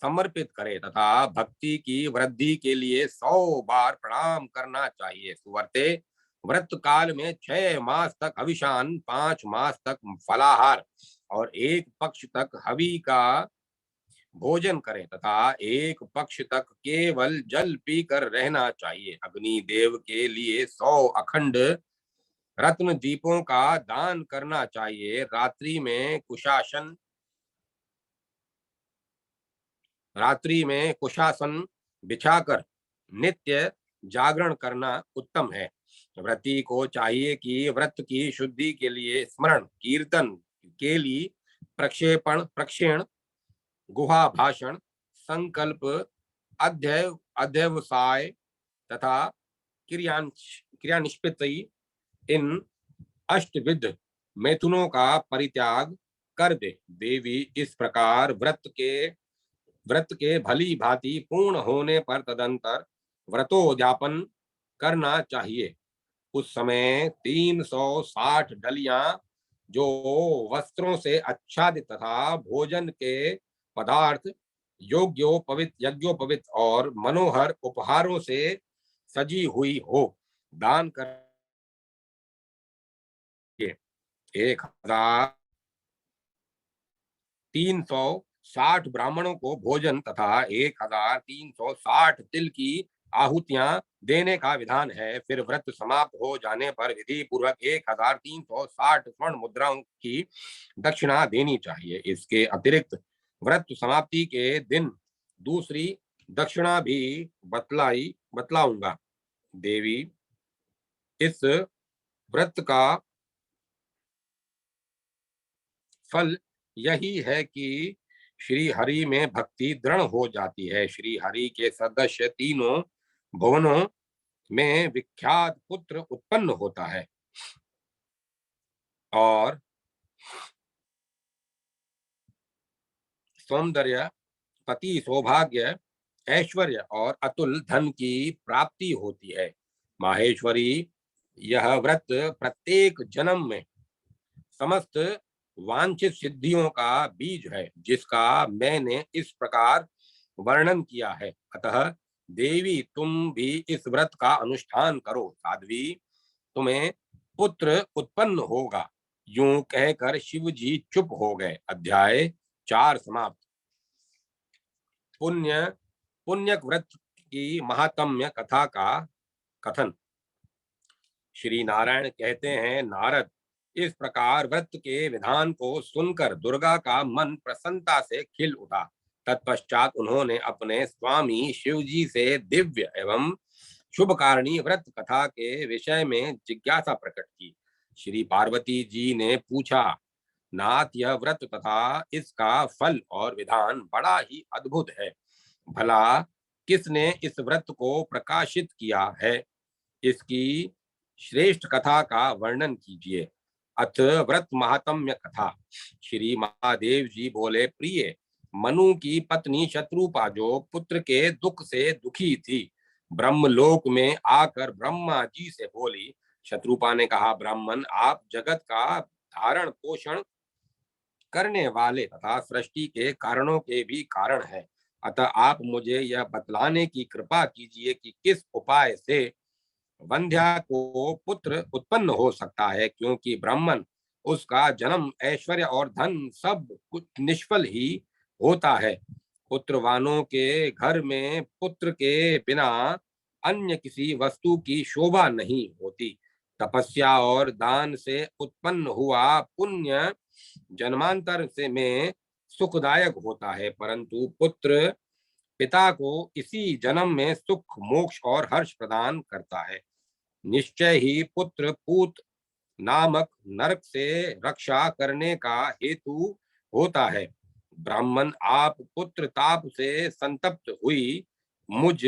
समर्पित करे तथा भक्ति की वृद्धि के लिए 100 बार प्रणाम करना चाहिए। सुवर्ते, व्रत काल में 6 मास तक हविषान, 5 मास तक फलाहार और 1 पक्ष तक हवि का भोजन करें तथा 1 पक्ष तक केवल जल पीकर रहना चाहिए। अग्नि देव के लिए 100 अखंड रत्न दीपों का दान करना चाहिए। रात्रि में कुशासन बिछाकर नित्य जागरण करना उत्तम है। व्रती को चाहिए कि व्रत की शुद्धि के लिए स्मरण कीर्तन के लिए प्रक्षेण गुहा भाषण संकल्प अध्यवसाय तथा क्रिया निष्पत्ति इन अष्टविध मैथुनों का परित्याग कर दे। देवी इस प्रकार व्रत के भली भांति पूर्ण होने पर तदंतर व्रतोद्यापन करना चाहिए। उस समय 360 डलियां जो वस्त्रों से आच्छादित तथा भोजन के पदार्थ योग्योपवित यज्ञोपवित और मनोहर उपहारों से सजी हुई हो, दान कर 1360 ब्राह्मणों को भोजन तथा 1360 तिल की आहुतियां देने का विधान है। फिर व्रत समाप्त हो जाने पर विधि पूर्वक 1360 स्वर्ण मुद्राओं की दक्षिणा देनी चाहिए। इसके अतिरिक्त व्रत समाप्ति के दिन दूसरी दक्षिणा भी बतलाऊंगा। देवी इस व्रत का फल यही है कि श्री हरि में भक्ति दृढ़ हो जाती है। श्री हरि के सदस्य तीनों भुवनों में विख्यात पुत्र उत्पन्न होता है और सौंदर्य, पति, सौभाग्य, ऐश्वर्य और अतुल धन की प्राप्ति होती है। माहेश्वरी, यह व्रत प्रत्येक जन्म में समस्त वांछित सिद्धियों का बीज है, जिसका मैंने इस प्रकार वर्णन किया है। अतः देवी तुम भी इस व्रत का अनुष्ठान करो, साध्वी तुम्हें पुत्र उत्पन्न होगा। यूं कहकर शिव जी चुप हो गए। अध्याय 4 समाप्त। पुण्यक व्रत की महात्म्य कथा का कथन। श्री नारायण कहते हैं, नारद, इस प्रकार व्रत के विधान को सुनकर दुर्गा का मन प्रसन्नता से खिल उठा। तत्पश्चात उन्होंने अपने स्वामी शिव जी से दिव्य एवं शुभकारिणी व्रत कथा के विषय में जिज्ञासा प्रकट की। श्री पार्वती जी ने पूछा, नाथ, यह व्रत तथा इसका फल और विधान बड़ा ही अद्भुत है। भला किसने इस व्रत को प्रकाशित किया है? इसकी श्रेष्ठ कथा का वर्णन कीजिए। अथ व्रत महात्म्य कथा। श्री महादेव जी बोले, प्रिय, मनु की पत्नी शत्रुपा जो पुत्र के दुख से दुखी थी, ब्रह्मलोक में आकर ब्रह्मा जी से बोली। शत्रुपा ने कहा, ब्राह्मण, आप जगत का धारण पोषण करने वाले तथा सृष्टि के कारणों के भी कारण है। अतः आप मुझे यह बतलाने की कृपा कीजिए कि किस उपाय से वंध्या को पुत्र उत्पन्न हो सकता है, क्योंकि ब्राह्मण उसका जन्म, ऐश्वर्य और धन सब कुछ निष्फल ही होता है। पुत्रवानों के घर में पुत्र के बिना अन्य किसी वस्तु की शोभा नहीं होती। तपस्या और दान से उत्पन्न हुआ पुण्य जन्मांतर से में सुखदायक होता है, परंतु पुत्र पिता को इसी जन्म में सुख, मोक्ष और हर्ष प्रदान करता है। निश्चय ही पुत्र पूत नामक नरक से रक्षा करने का हेतु होता है। ब्राह्मण, आप पुत्र ताप से संतप्त हुई मुझ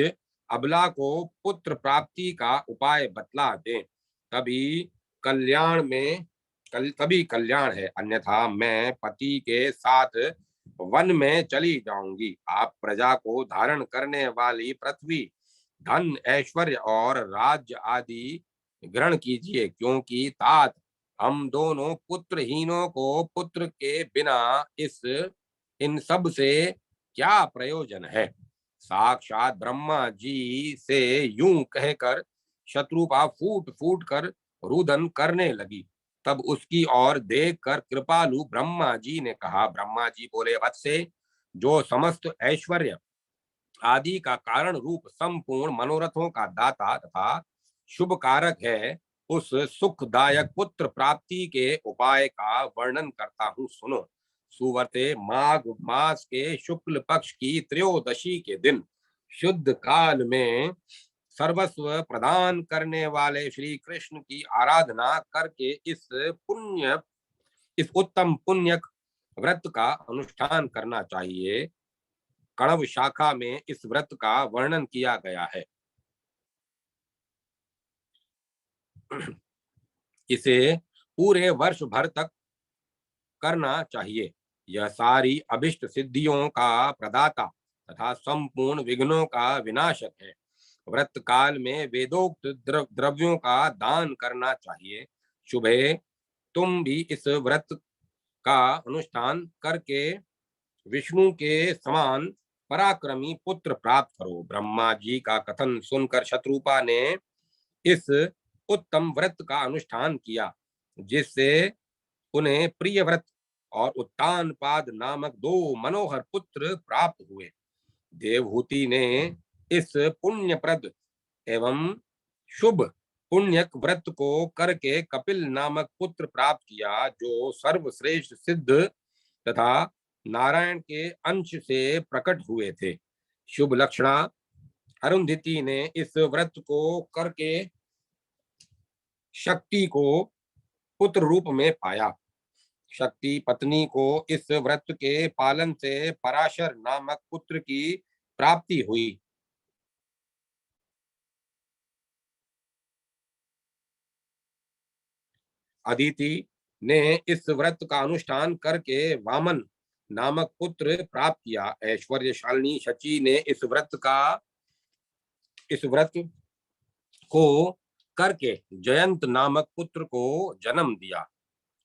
अबला को पुत्र प्राप्ति का उपाय बतला दें, तभी कल्याण है, अन्यथा मैं पति के साथ वन में चली जाऊंगी। आप प्रजा को धारण करने वाली पृथ्वी, धन, ऐश्वर्य और राज्य आदि ग्रहण कीजिए, क्योंकि तात हम दोनों पुत्रहीनों को पुत्र के बिना इन सब से क्या प्रयोजन है। साक्षात ब्रह्मा जी से यूं कहकर शत्रुपा फूट फूट कर रुदन करने लगी। तब उसकी ओर देखकर कृपालु ब्रह्मा जी ने कहा। ब्रह्मा जी बोले, वत्से, जो समस्त ऐश्वर्य आदि का कारण रूप संपूर्ण मनोरथों का दाता तथा शुभ कारक है, उस सुखदायक पुत्र प्राप्ति के उपाय का वर्णन करता हूँ, सुनो। सुवर्ते माघ मास के शुक्ल पक्ष की त्रयोदशी के दिन शुद्ध काल में सर्वस्व प्रदान करने वाले श्री कृष्ण की आराधना करके इस उत्तम पुण्य व्रत का अनुष्ठान करना चाहिए। कणव शाखा में इस व्रत का वर्णन किया गया है। इसे पूरे वर्ष भर तक करना चाहिए। यह सारी अभिष्ट सिद्धियों का प्रदाता तथा संपूर्ण विघ्नों का विनाशक है। व्रत काल में वेदोक्त द्रव्यों का दान करना चाहिए। शुभे, तुम भी इस व्रत का अनुष्ठान करके विष्णु के समान पराक्रमी पुत्र प्राप्त करो। ब्रह्मा जी का कथन सुनकर शत्रुपा ने इस उत्तम व्रत का अनुष्ठान किया, जिससे उन्हें प्रिय व्रत और उत्तानपाद नामक दो मनोहर पुत्र प्राप्त हुए। देवहूति ने इस पुण्यप्रद एवं शुभ पुण्यक व्रत को करके कपिल नामक पुत्र प्राप्त किया, जो सर्वश्रेष्ठ सिद्ध तथा नारायण के अंश से प्रकट हुए थे। शुभ लक्षणा अरुंधति ने इस व्रत को करके शक्ति को पुत्र रूप में पाया। शक्ति पत्नी को इस व्रत के पालन से पराशर नामक पुत्र की प्राप्ति हुई। अदिति ने इस व्रत का अनुष्ठान करके वामन नामक पुत्र प्राप्त किया। ऐश्वर्यशालिनी शची ने इस व्रत को करके जयंत नामक पुत्र को जन्म दिया।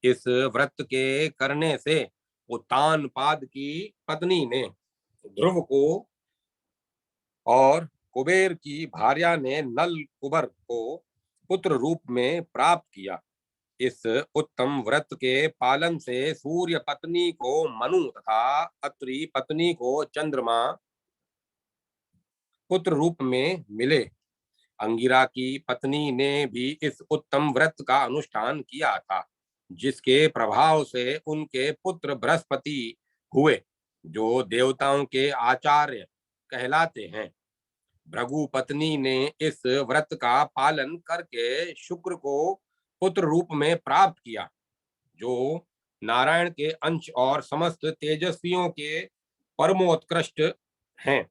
इस व्रत के करने से उत्तानपाद की पत्नी ने ध्रुव को और कुबेर की भार्या ने नल कुबर को पुत्र रूप में प्राप्त किया। इस उत्तम व्रत के पालन से सूर्य पत्नी को मनु तथा अत्रि पत्नी को चंद्रमा पुत्र रूप में मिले। अंगिरा की पत्नी ने भी इस उत्तम व्रत का अनुष्ठान किया था, जिसके प्रभाव से उनके पुत्र बृहस्पति हुए, जो देवताओं के आचार्य कहलाते हैं। भृगु पत्नी ने इस व्रत का पालन करके शुक्र को पुत्र रूप में प्राप्त किया, जो नारायण के अंश और समस्त तेजस्वियों के परमोत्कृष्ट हैं।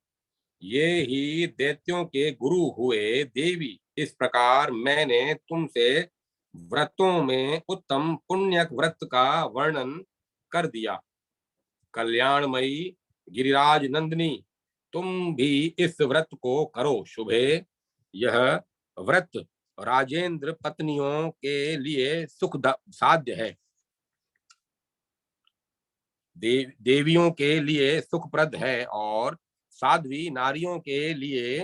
ये ही दैत्यों के गुरु हुए। देवी, इस प्रकार मैंने तुमसे व्रतों में उत्तम पुण्यक व्रत का वर्णन कर दिया। कल्याणमयी गिरिराज नंदिनी, तुम भी इस व्रत को करो। शुभे, यह व्रत राजेंद्र पत्नियों के लिए सुख साध्य है, देवियों के लिए सुखप्रद है, और साध्वी नारियों के लिए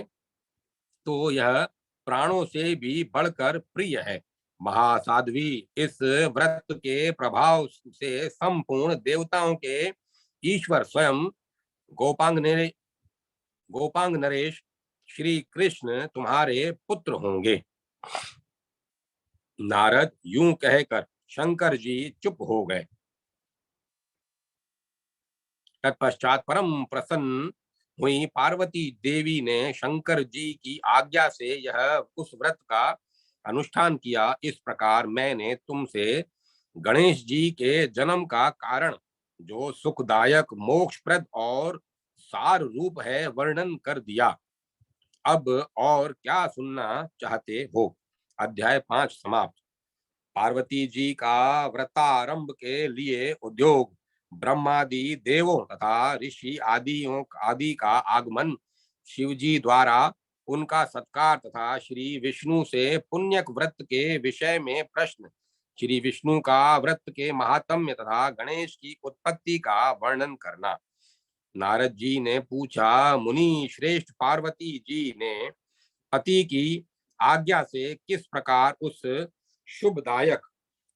तो यह प्राणों से भी बढ़कर प्रिय है। महासाध्वी, इस व्रत के प्रभाव से संपूर्ण देवताओं के ईश्वर स्वयं गोपांग नरेश श्री कृष्ण तुम्हारे पुत्र होंगे। नारद यूं कहकर शंकर जी चुप हो गए। तत्पश्चात परम प्रसन्न हुई पार्वती देवी ने शंकर जी की आज्ञा से यह उस व्रत का अनुष्ठान किया। इस प्रकार मैंने तुमसे गणेश जी के जन्म का कारण, जो सुखदायक मोक्षप्रद और सार रूप है, वर्णन कर दिया। अब और क्या सुनना चाहते हो? अध्याय 5 समाप्त। पार्वती जी का व्रतारंभ के लिए उद्योग, ब्रह्मादि देवों तथा ऋषि आदि का आगमन, शिव जी द्वारा उनका सत्कार तथा श्री विष्णु से पुण्यक व्रत के विषय में प्रश्न, श्री विष्णु का व्रत के महात्म्य तथा गणेश की उत्पत्ति का वर्णन करना। नारद जी ने पूछा, मुनि श्रेष्ठ, पार्वती जी ने पति की आज्ञा से किस प्रकार उस शुभदायक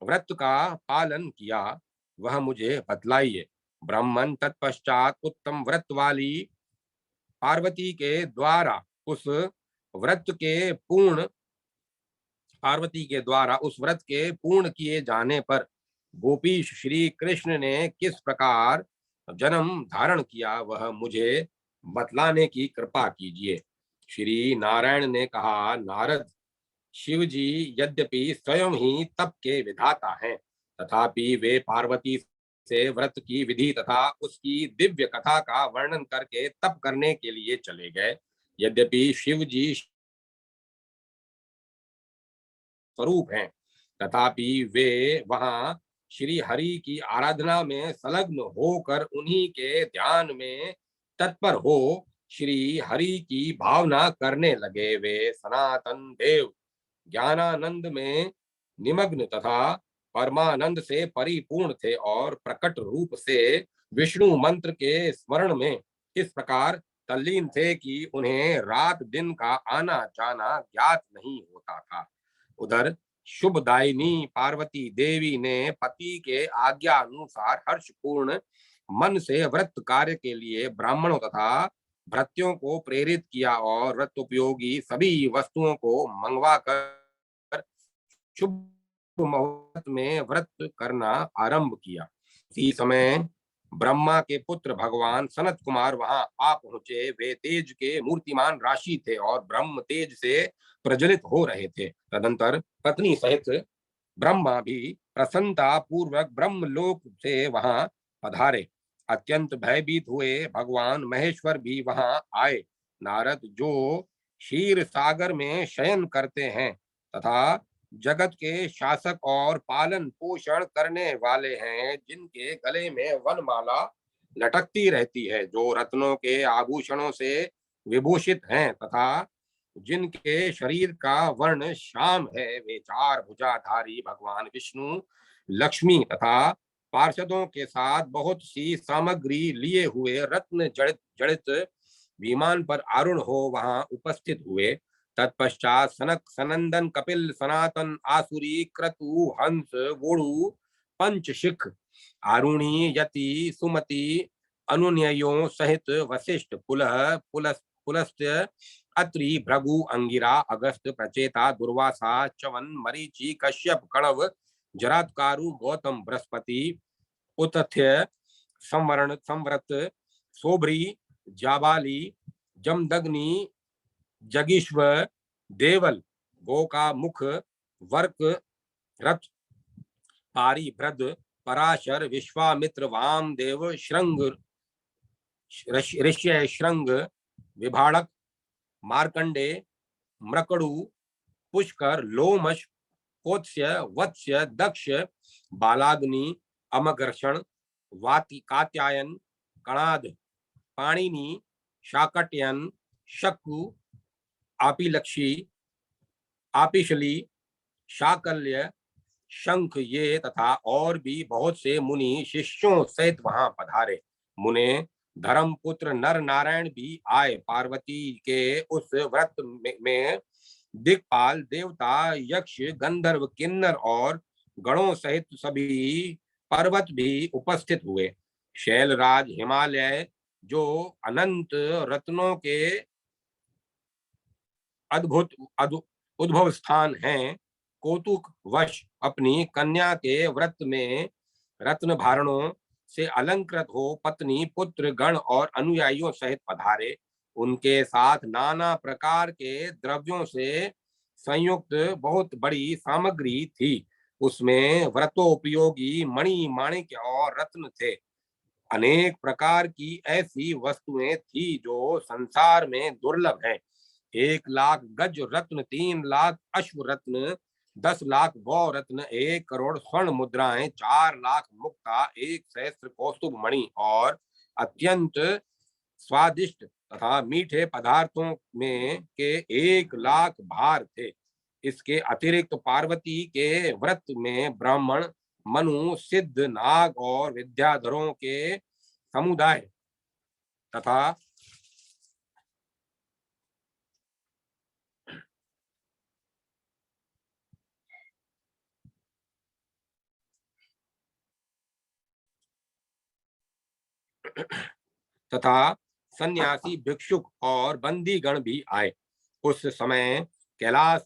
व्रत का पालन किया, वह मुझे बतलाइए। ब्राह्मण, तत्पश्चात उत्तम व्रत वाली पार्वती के द्वारा उस व्रत के पूर्ण किए जाने पर गोपीश श्री कृष्ण ने किस प्रकार जन्म धारण किया, वह मुझे बतलाने की कृपा कीजिए। श्री नारायण ने कहा, नारद, शिव जी यद्यपि स्वयं ही तप के विधाता हैं, तथापि वे पार्वती से व्रत की विधि तथा उसकी दिव्य कथा का वर्णन करके तप करने के लिए चले गए। यद्यपि शिव जी स्वरूप हैं, तथापि वे वहां श्री हरि की आराधना में संलग्न होकर उन्हीं के ध्यान में तत्पर हो श्री हरि की भावना करने लगे। वे सनातन देव ज्ञानानंद में निमग्न तथा परमानंद से परिपूर्ण थे और प्रकट रूप से विष्णु मंत्र के स्मरण में इस प्रकार तल्लीन थे कि उन्हें रात दिन का आना जाना ज्ञात नहीं होता था। उधर शुभदायिनी पार्वती देवी ने पति के आज्ञा अनुसार हर्षपूर्ण मन से व्रत कार्य के लिए ब्राह्मणों तथा भृत्यों को प्रेरित किया और व्रत उपयोगी सभी वस्तुओं को मंगवा कर शुभ मुहूर्त में व्रत करना आरंभ किया। इसी समय ब्रह्मा के पुत्र भगवान सनत कुमार वहां आ पहुंचे। वे तेज के मूर्तिमान राशि थे और ब्रह्म तेज से प्रज्वलित हो रहे थे। तदंतर पत्नी सहित ब्रह्मा भी प्रसन्नता पूर्वक ब्रह्मलोक से वहां पधारे। अत्यंत भयभीत हुए भगवान महेश्वर भी वहां आए। नारद जो क्षीर सागर में शयन करते हैं तथा जगत के शासक और पालन पोषण करने वाले हैं, जिनके गले में वनमाला लटकती रहती है, जो रत्नों के आभूषणों से विभूषित हैं तथा जिनके शरीर का वर्ण श्याम है, वे चार भुजाधारी भगवान विष्णु लक्ष्मी तथा पार्षदों के साथ बहुत सी सामग्री लिए हुए रत्न जड़ित जड़ित विमान पर आरूढ़ हो वहां उपस्थित हुए। तत्पश्चात सनक सनंदन कपिल सनातन आसुरी क्रतु हंस वोड़ु पंचशिख आरुणी यति सुमति अनुनयों सहित वशिष्ठ पुलह पुलस्त्य अत्रि भृगु अंगिरा अगस्त प्रचेता दुर्वासा च्यवन मरीचि कश्यप कणव जरात्कारु गौतम बृहस्पति उतथ्य संवरण संव्रत सोभरी जाबाली जमदग्नि जगीश्व देवल गोका मुख वर्क रथ पारिभ्रद पराशर विश्वामित्र वामदेव श्रृंग ऋष्य श्रृंग विभाड़क मार्कंडे मृकडु पुष्कर लोमश कोत्स्य वत्स्य दक्ष बालाग्नि अमघर्षण वाति कात्यायन कणाद पाणिनि शाकट्यन शक्कु आपिलक्षी आपिशली शाकल्य शंख ये तथा और भी बहुत से मुनि शिष्यों सहित वहां पधारे। मुने धर्मपुत्र नर नारायण भी आए। पार्वती के उस व्रत में दिक्पाल देवता यक्ष गंधर्व किन्नर और गणों सहित सभी पर्वत भी उपस्थित हुए। शैलराज हिमालय जो अनंत रत्नों के अद्भुत उद्भव स्थान है, कौतुक वश अपनी कन्या के व्रत में रत्न भारणों से अलंकृत हो पत्नी पुत्र गण और अनुयायियों सहित पधारे। उनके साथ नाना प्रकार के द्रव्यों से संयुक्त बहुत बड़ी सामग्री थी। उसमें व्रतोपयोगी मणि माणिक्य और रत्न थे। अनेक प्रकार की ऐसी वस्तुएं थी जो संसार में दुर्लभ हैं। 1,00,000 गज रत्न, 3,00,000 अश्व रत्न, 10,00,000 गौ रत्न, 1 करोड़ स्वर्ण मुद्राएं, 4,00,000 मुक्ता, 1 सहस्त्र कौस्तुभ मणि और अत्यंत स्वादिष्ट तथा मीठे पदार्थों में के 1,00,000 भार थे। इसके अतिरिक्त पार्वती के व्रत में ब्राह्मण मनु सिद्ध नाग और विद्याधरों के समुदाय तथा तथा सन्यासी भिक्षुक और बंदीगण भी आए। उस समय कैलाश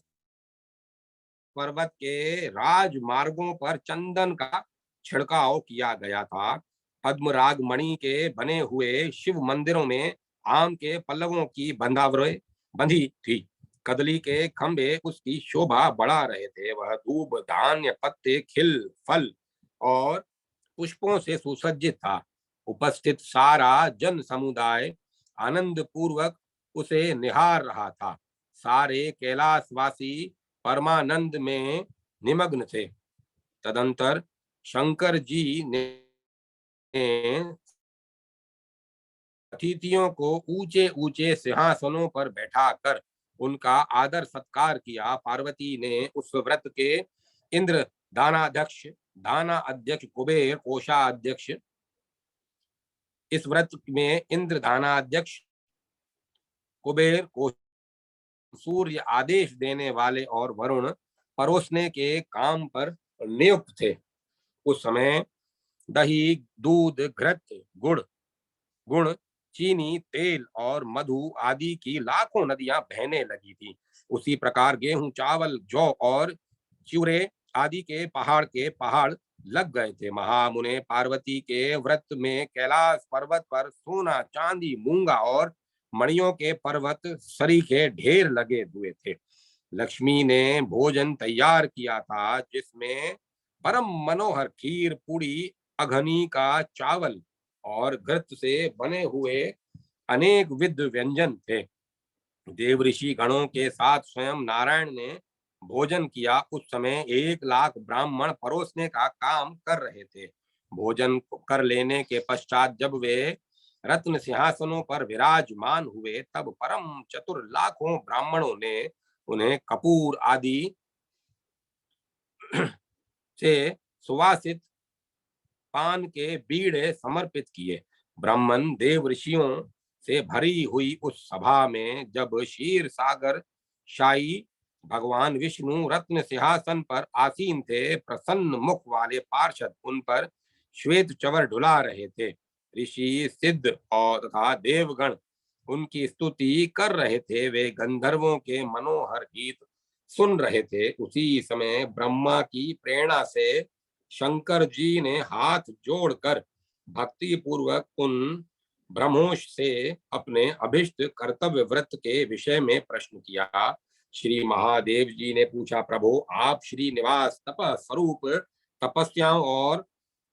पर्वत के राजमार्गों पर चंदन का छिड़काव किया गया था। पद्मराग मणि के बने हुए शिव मंदिरों में आम के पल्लवों की बंधावरें बंधी थी। कदली के खंभे उसकी शोभा बढ़ा रहे थे। वह धूप धान्य पत्ते खिल फल और पुष्पों से सुसज्जित था। उपस्थित सारा जन समुदाय आनंद पूर्वक उसे निहार रहा था। सारे कैलाशवासी परमानंद में निमग्न थे। तदंतर शंकर जी ने अतिथियों को ऊंचे ऊंचे सिंहासनों पर बैठाकर उनका आदर सत्कार किया। पार्वती ने उस व्रत के इंद्र दानाध्यक्ष दाना अध्यक्ष कुबेर कोषाध्यक्ष इस व्रत में इंद्र दानाध्यक्ष कुबेर को सूर्य आदेश देने वाले और वरुण परोसने के काम पर नियुक्त थे। उस समय दही दूध घृत गुड़ गुण चीनी तेल और मधु आदि की लाखों नदियां बहने लगी थी। उसी प्रकार गेहूं चावल जौ और चिवरे आदि के पहाड़ लग गए थे। महामुने पार्वती के व्रत में कैलाश पर्वत पर सोना चांदी मूंगा और मणियों के पर्वत सरीखे ढेर लगे हुए थे। लक्ष्मी ने भोजन तैयार किया था जिसमें परम मनोहर खीर पूड़ी अघनी का चावल और घृत से बने हुए अनेक विध व्यंजन थे। देव ऋषि गणों के साथ स्वयं नारायण ने भोजन किया। उस समय 1,00,000 ब्राह्मण परोसने का काम कर रहे थे। भोजन कर लेने के पश्चात जब वे रत्न सिंहासनों पर विराजमान हुए तब परम चतुर लाखों ब्राह्मणों ने उन्हें कपूर आदि से सुवासित पान के बीड़े समर्पित किए। ब्राह्मण देव ऋषियों से भरी हुई उस सभा में जब क्षीर सागर शाही भगवान विष्णु रत्न सिंहासन पर आसीन थे, प्रसन्न मुख वाले पार्षद उन पर श्वेत चवर डुला रहे थे। ऋषि सिद्ध और तथा देवगण उनकी स्तुति कर रहे थे। वे गंधर्वों के मनोहर गीत सुन रहे थे। उसी समय ब्रह्मा की प्रेरणा से शंकर जी ने हाथ जोड़कर भक्ति पूर्वक उन ब्रह्मोष से अपने अभिष्ट कर्तव्य व्रत के विषय में प्रश्न किया। श्री महादेव जी ने पूछा, प्रभु आप श्रीनिवास तप स्वरूप तपस्याओं और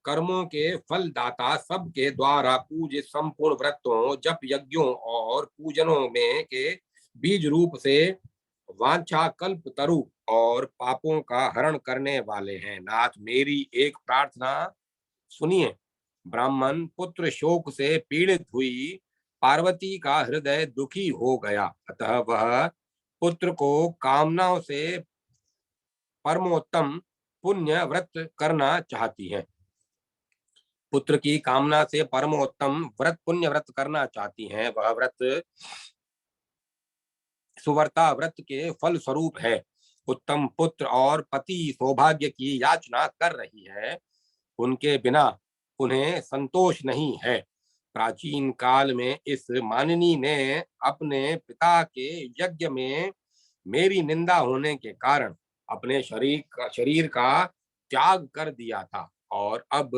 कर्मों के फलदाता सबके द्वारा पूजित संपूर्ण व्रतों जप यज्ञों और पूजनों में के बीज रूप से वांछा कल्प तरु और पापों का हरण करने वाले हैं। नाथ मेरी एक प्रार्थना सुनिए। ब्राह्मण पुत्र शोक से पीड़ित हुई पार्वती का हृदय दुखी हो गया, अतः वह पुत्र को कामनाओं से परमोत्तम पुण्य व्रत करना चाहती है। पुत्र की कामना से परमोत्तम व्रत पुण्य व्रत करना चाहती हैं। वह व्रत सुवर्ता व्रत के फल स्वरूप है। उत्तम पुत्र और पति सौभाग्य की याचना कर रही है। उनके बिना उन्हें संतोष नहीं है। प्राचीन काल में इस मानिनी ने अपने पिता के यज्ञ में मेरी निंदा होने के कारण अपने शरीर का त्याग कर दिया था और अब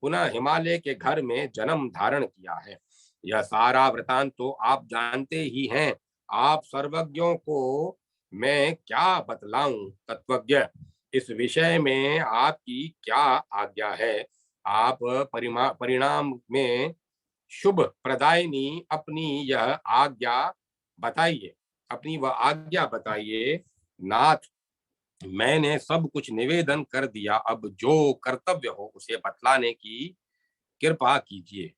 पुनः हिमालय के घर में जन्म धारण किया है। यह सारा वृतांत तो आप जानते ही हैं। आप सर्वज्ञों को मैं क्या बतलाऊं। तत्वज्ञ, इस विषय में आपकी क्या आज्ञा है। आप परिणाम में शुभ प्रदायिनी अपनी यह आज्ञा बताइए। अपनी वह आज्ञा बताइए। नाथ मैंने सब कुछ निवेदन कर दिया, अब जो कर्तव्य हो उसे बतलाने की कृपा कीजिए,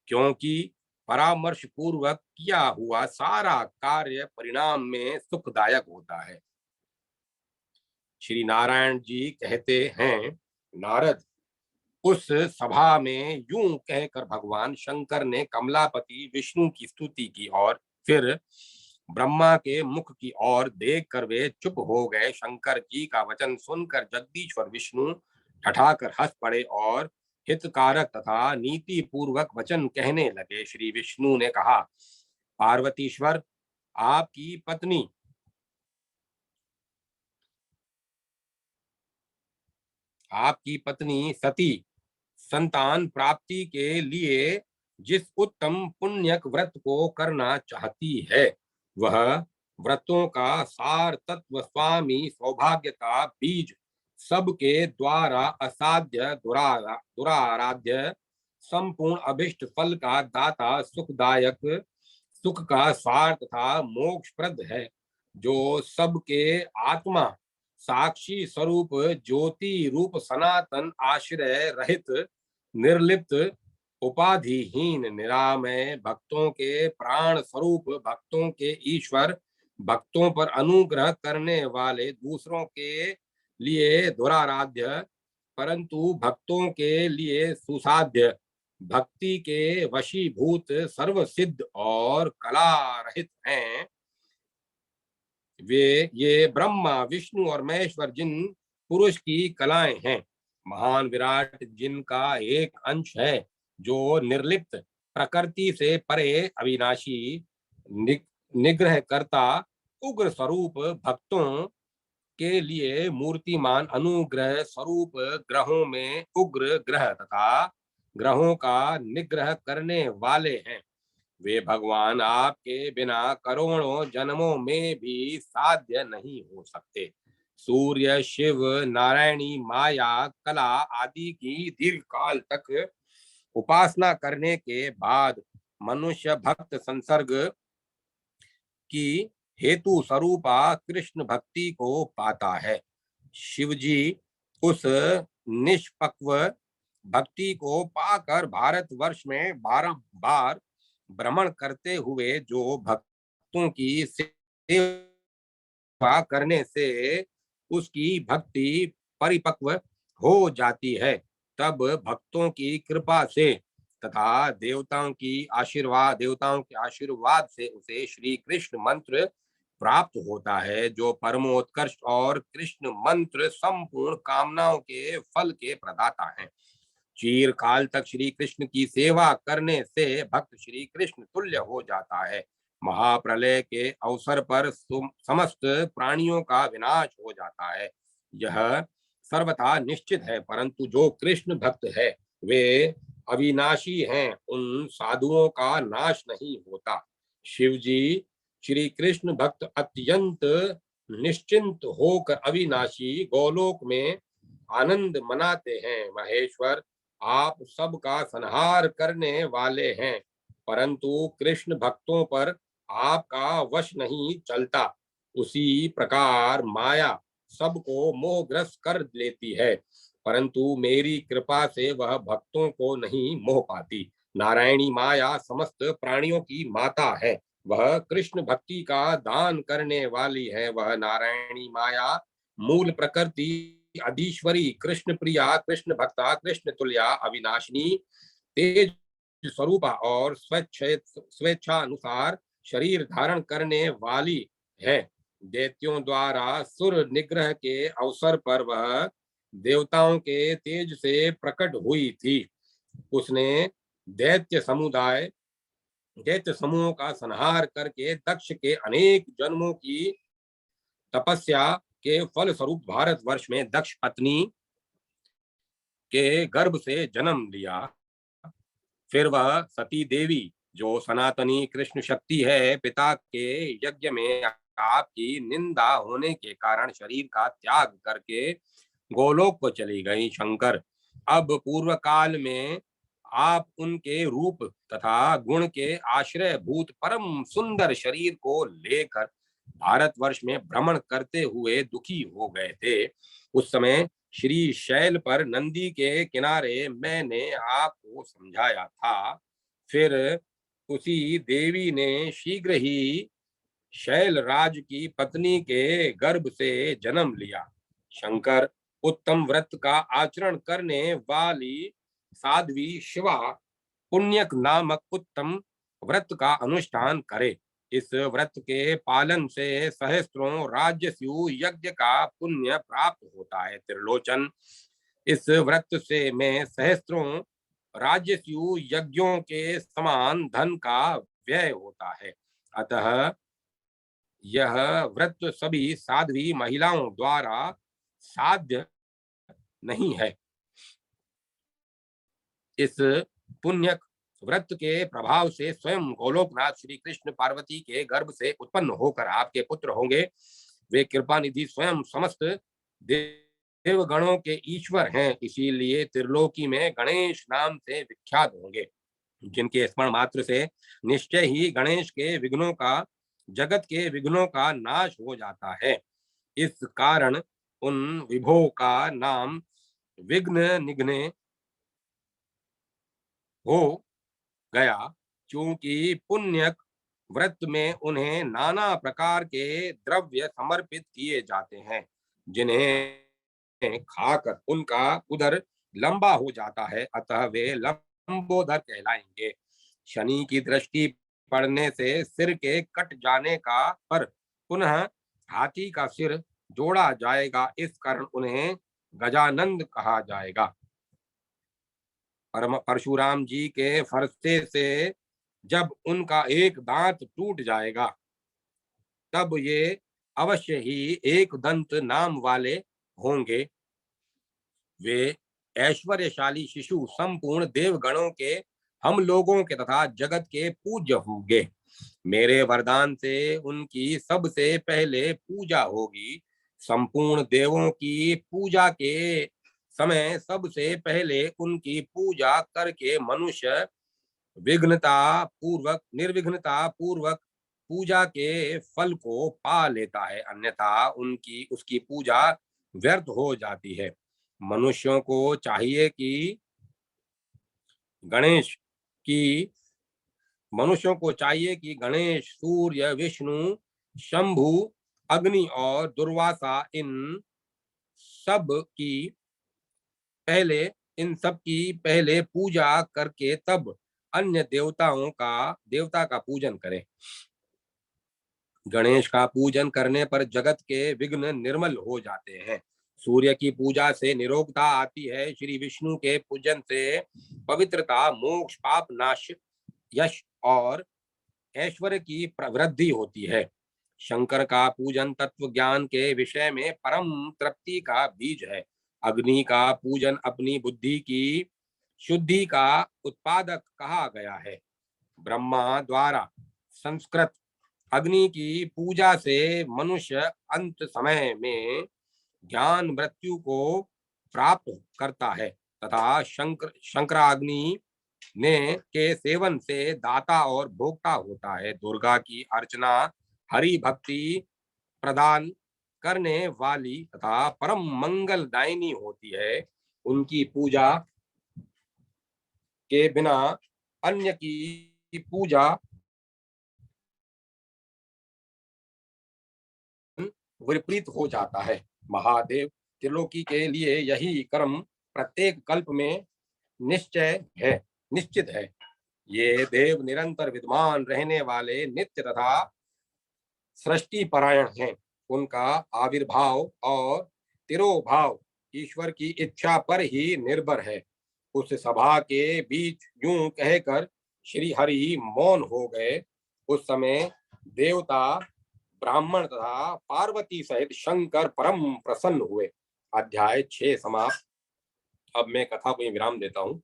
क्योंकि परामर्श पूर्वक किया हुआ सारा कार्य परिणाम में सुखदायक होता है। श्री नारायण जी कहते हैं, नारद उस सभा में यूं कहकर भगवान शंकर ने कमलापति विष्णु की स्तुति की और फिर ब्रह्मा के मुख की ओर देखकर वे चुप हो गए। शंकर जी का वचन सुनकर जगदीश्वर विष्णु ठठाकर हंस पड़े और हितकारक तथा नीति पूर्वक वचन कहने लगे। श्री विष्णु ने कहा, पार्वतीश्वर आपकी पत्नी सती संतान प्राप्ति के लिए जिस उत्तम पुण्यक व्रत को करना चाहती है, वह व्रतों का सार तत्व स्वामी सौभाग्य का बीज सबके द्वारा असाध्य दुराराध्य संपूर्ण अभिष्ट फल का दाता सुखदायक सुख का सार तथा मोक्षप्रद है, जो सबके आत्मा साक्षी स्वरूप ज्योति रूप सनातन आश्रय रहित निर्लिप्त उपाधिहीन निरामय भक्तों के प्राण स्वरूप भक्तों के ईश्वर भक्तों पर अनुग्रह करने वाले दूसरों के लिए दुराराध्य परंतु भक्तों के लिए सुसाध्य भक्ति के वशीभूत सर्वसिद्ध और कला रहित हैं। वे ये ब्रह्मा विष्णु और महेश्वर जिन पुरुष की कलाएं हैं, महान विराट जिनका एक अंश है, जो निर्लिप्त प्रकृति से परे अविनाशी निग्रह करता उग्र स्वरूप भक्तों के लिए मूर्तिमान अनुग्रह स्वरूप ग्रहों में उग्र ग्रह तथा ग्रहों का निग्रह करने वाले हैं। वे भगवान आपके बिना करोड़ों जन्मों में भी साध्य नहीं हो सकते। सूर्य शिव नारायणी माया कला आदि की दीर्घ काल तक उपासना करने के बाद मनुष्य भक्त संसर्ग की हेतु स्वरूपा कृष्ण भक्ति को पाता है। शिवजी उस निष्पक्व भक्ति को पाकर भारतवर्ष में 12 बार भ्रमण करते हुए जो भक्तों की सेवा करने से उसकी भक्ति परिपक्व हो जाती है, तब भक्तों की कृपा से तथा देवताओं के आशीर्वाद से उसे श्री कृष्ण मंत्र प्राप्त होता है, जो परमोत्कृष्ट और कृष्ण मंत्र संपूर्ण कामनाओं के फल के प्रदाता हैं। चीर काल तक श्री कृष्ण की सेवा करने से भक्त श्री कृष्ण तुल्य हो जाता है। महाप्रलय के अवसर पर समस्त प्राणियों का विनाश हो जाता है, यह सर्वथा निश्चित है। परंतु जो कृष्ण भक्त है वे अविनाशी हैं, उन साधुओं का नाश नहीं होता। शिवजी श्री कृष्ण भक्त अत्यंत निश्चिंत होकर अविनाशी गोलोक में आनंद मनाते हैं। महेश्वर आप सबका संहार करने वाले हैं, परंतु कृष्ण भक्तों पर आपका वश नहीं चलता। उसी प्रकार माया सबको मोहग्रस्त कर लेती है, परंतु मेरी कृपा से वह भक्तों को नहीं मोह पाती। नारायणी माया समस्त प्राणियों की माता है, वह कृष्ण भक्ति का दान करने वाली है। वह नारायणी माया मूल प्रकृति अधीश्वरी कृष्ण प्रिया कृष्ण भक्ता कृष्ण तुल्या अविनाशिनी तेज स्वरूपा और स्वेच्छा अनुसार शरीर धारण करने वाली है। दैत्यों द्वारा सुर निग्रह के अवसर पर वह देवताओं के तेज से प्रकट हुई थी। उसने दैत्य समूहों का संहार करके दक्ष के अनेक जन्मों की तपस्या के फल स्वरूप भारतवर्ष में दक्ष पत्नी के गर्भ से जन्म लिया। फिर वह सती देवी जो सनातनी कृष्ण शक्ति है, पिता के यज्ञ में आपकी निंदा होने के कारण शरीर का त्याग करके गोलोक को चली गई। शंकर अब पूर्व काल में आप उनके रूप तथा गुण के आश्रय भूत परम सुंदर शरीर को लेकर भारतवर्ष में भ्रमण करते हुए दुखी हो गए थे। उस समय श्री शैल पर नंदी के किनारे मैंने आपको समझाया था। फिर उसी देवी ने शीघ्र ही शैल राज की पत्नी के गर्भ से जन्म लिया। शंकर उत्तम व्रत का आचरण करने वाली साध्वी शिवा पुण्यक नामक उत्तम व्रत का अनुष्ठान करे। इस व्रत के पालन से सहस्त्रों राजस्यु यज्ञ का पुण्य प्राप्त होता है। त्रिलोचन इस व्रत से मैं सहस्त्रों राजस्यु यज्ञों के समान धन का व्यय होता है। अतः यह व्रत सभी साध्वी महिलाओं द्वारा साध्य नहीं है। इस पुण्य व्रत के प्रभाव से स्वयं गोलोकनाथ श्री कृष्ण पार्वती के गर्भ से उत्पन्न होकर आपके पुत्र होंगे। वे कृपा निधि स्वयं समस्त देवगणों के ईश्वर हैं, इसीलिए त्रिलोकी में गणेश नाम से विख्यात होंगे, जिनके स्मरण मात्र से निश्चय ही गणेश के विघ्नों का जगत के विघ्नों का नाश हो जाता है। इस कारण उन विभो का नाम विघ्न निघ्ने हो गया, क्योंकि पुण्य व्रत में उन्हें नाना प्रकार के द्रव्य समर्पित किए जाते हैं, जिन्हें खाकर उनका उदर लंबा हो जाता है, अतः वे लंबोदर कहलाएंगे। शनि की दृष्टि पड़ने से सिर के कट जाने का पर पुनः हाथी का सिर जोड़ा जाएगा, इस कारण उन्हें गजानंद कहा जाएगा। परशुराम जी के फरसे से जब उनका एक दांत टूट जाएगा, तब ये अवश्य ही एक दंत नाम वाले होंगे। वे ऐश्वर्यशाली शिशु संपूर्ण देवगणों के, हम लोगों के तथा जगत के पूज्य होंगे। मेरे वरदान से उनकी सबसे पहले पूजा होगी। संपूर्ण देवों की पूजा के समय सबसे पहले उनकी पूजा करके मनुष्य विघ्नता पूर्वक निर्विघ्नता पूर्वक पूजा के फल को पा लेता है, अन्यथा उनकी उसकी पूजा व्यर्थ हो जाती है। मनुष्यों को चाहिए कि गणेश की मनुष्यों को चाहिए कि गणेश, सूर्य, विष्णु, शंभु, अग्नि और दुर्वासा सब की पहले इन सब की पहले पूजा करके तब अन्य देवता का पूजन करें। गणेश का पूजन करने पर जगत के विघ्न निर्मल हो जाते हैं। सूर्य की पूजा से निरोगता आती है। श्री विष्णु के पूजन से पवित्रता, मोक्ष, पाप नाश, यश और ऐश्वर्य की वृद्धि होती है। शंकर का पूजन तत्व ज्ञान के विषय में परम तृप्ति का बीज है। अग्नि का पूजन अपनी बुद्धि की शुद्धि का उत्पादक कहा गया है। ब्रह्मा द्वारा संस्कृत अग्नि की पूजा से मनुष्य अंत समय में ज्ञान मृत्यु को प्राप्त करता है, तथा शंकराग्नि ने के सेवन से दाता और भोक्ता होता है। दुर्गा की अर्चना हरि भक्ति प्रदान करने वाली तथा परम मंगलदायिनी होती है। उनकी पूजा के बिना अन्य की पूजा विपरीत हो जाता है। महादेव त्रिलोकी के लिए यही कर्म प्रत्येक कल्प में निश्चित है। ये देव निरंतर विद्यमान रहने वाले नित्य तथा सृष्टि परायण हैं। उनका आविर्भाव और तिरोभाव ईश्वर की इच्छा पर ही निर्भर है। उस सभा के बीच यूं कहकर श्री हरि मौन हो गए। उस समय देवता, ब्राह्मण तथा पार्वती सहित शंकर परम प्रसन्न हुए। अध्याय 6 समाप्त। अब मैं कथा को विराम देता हूँ।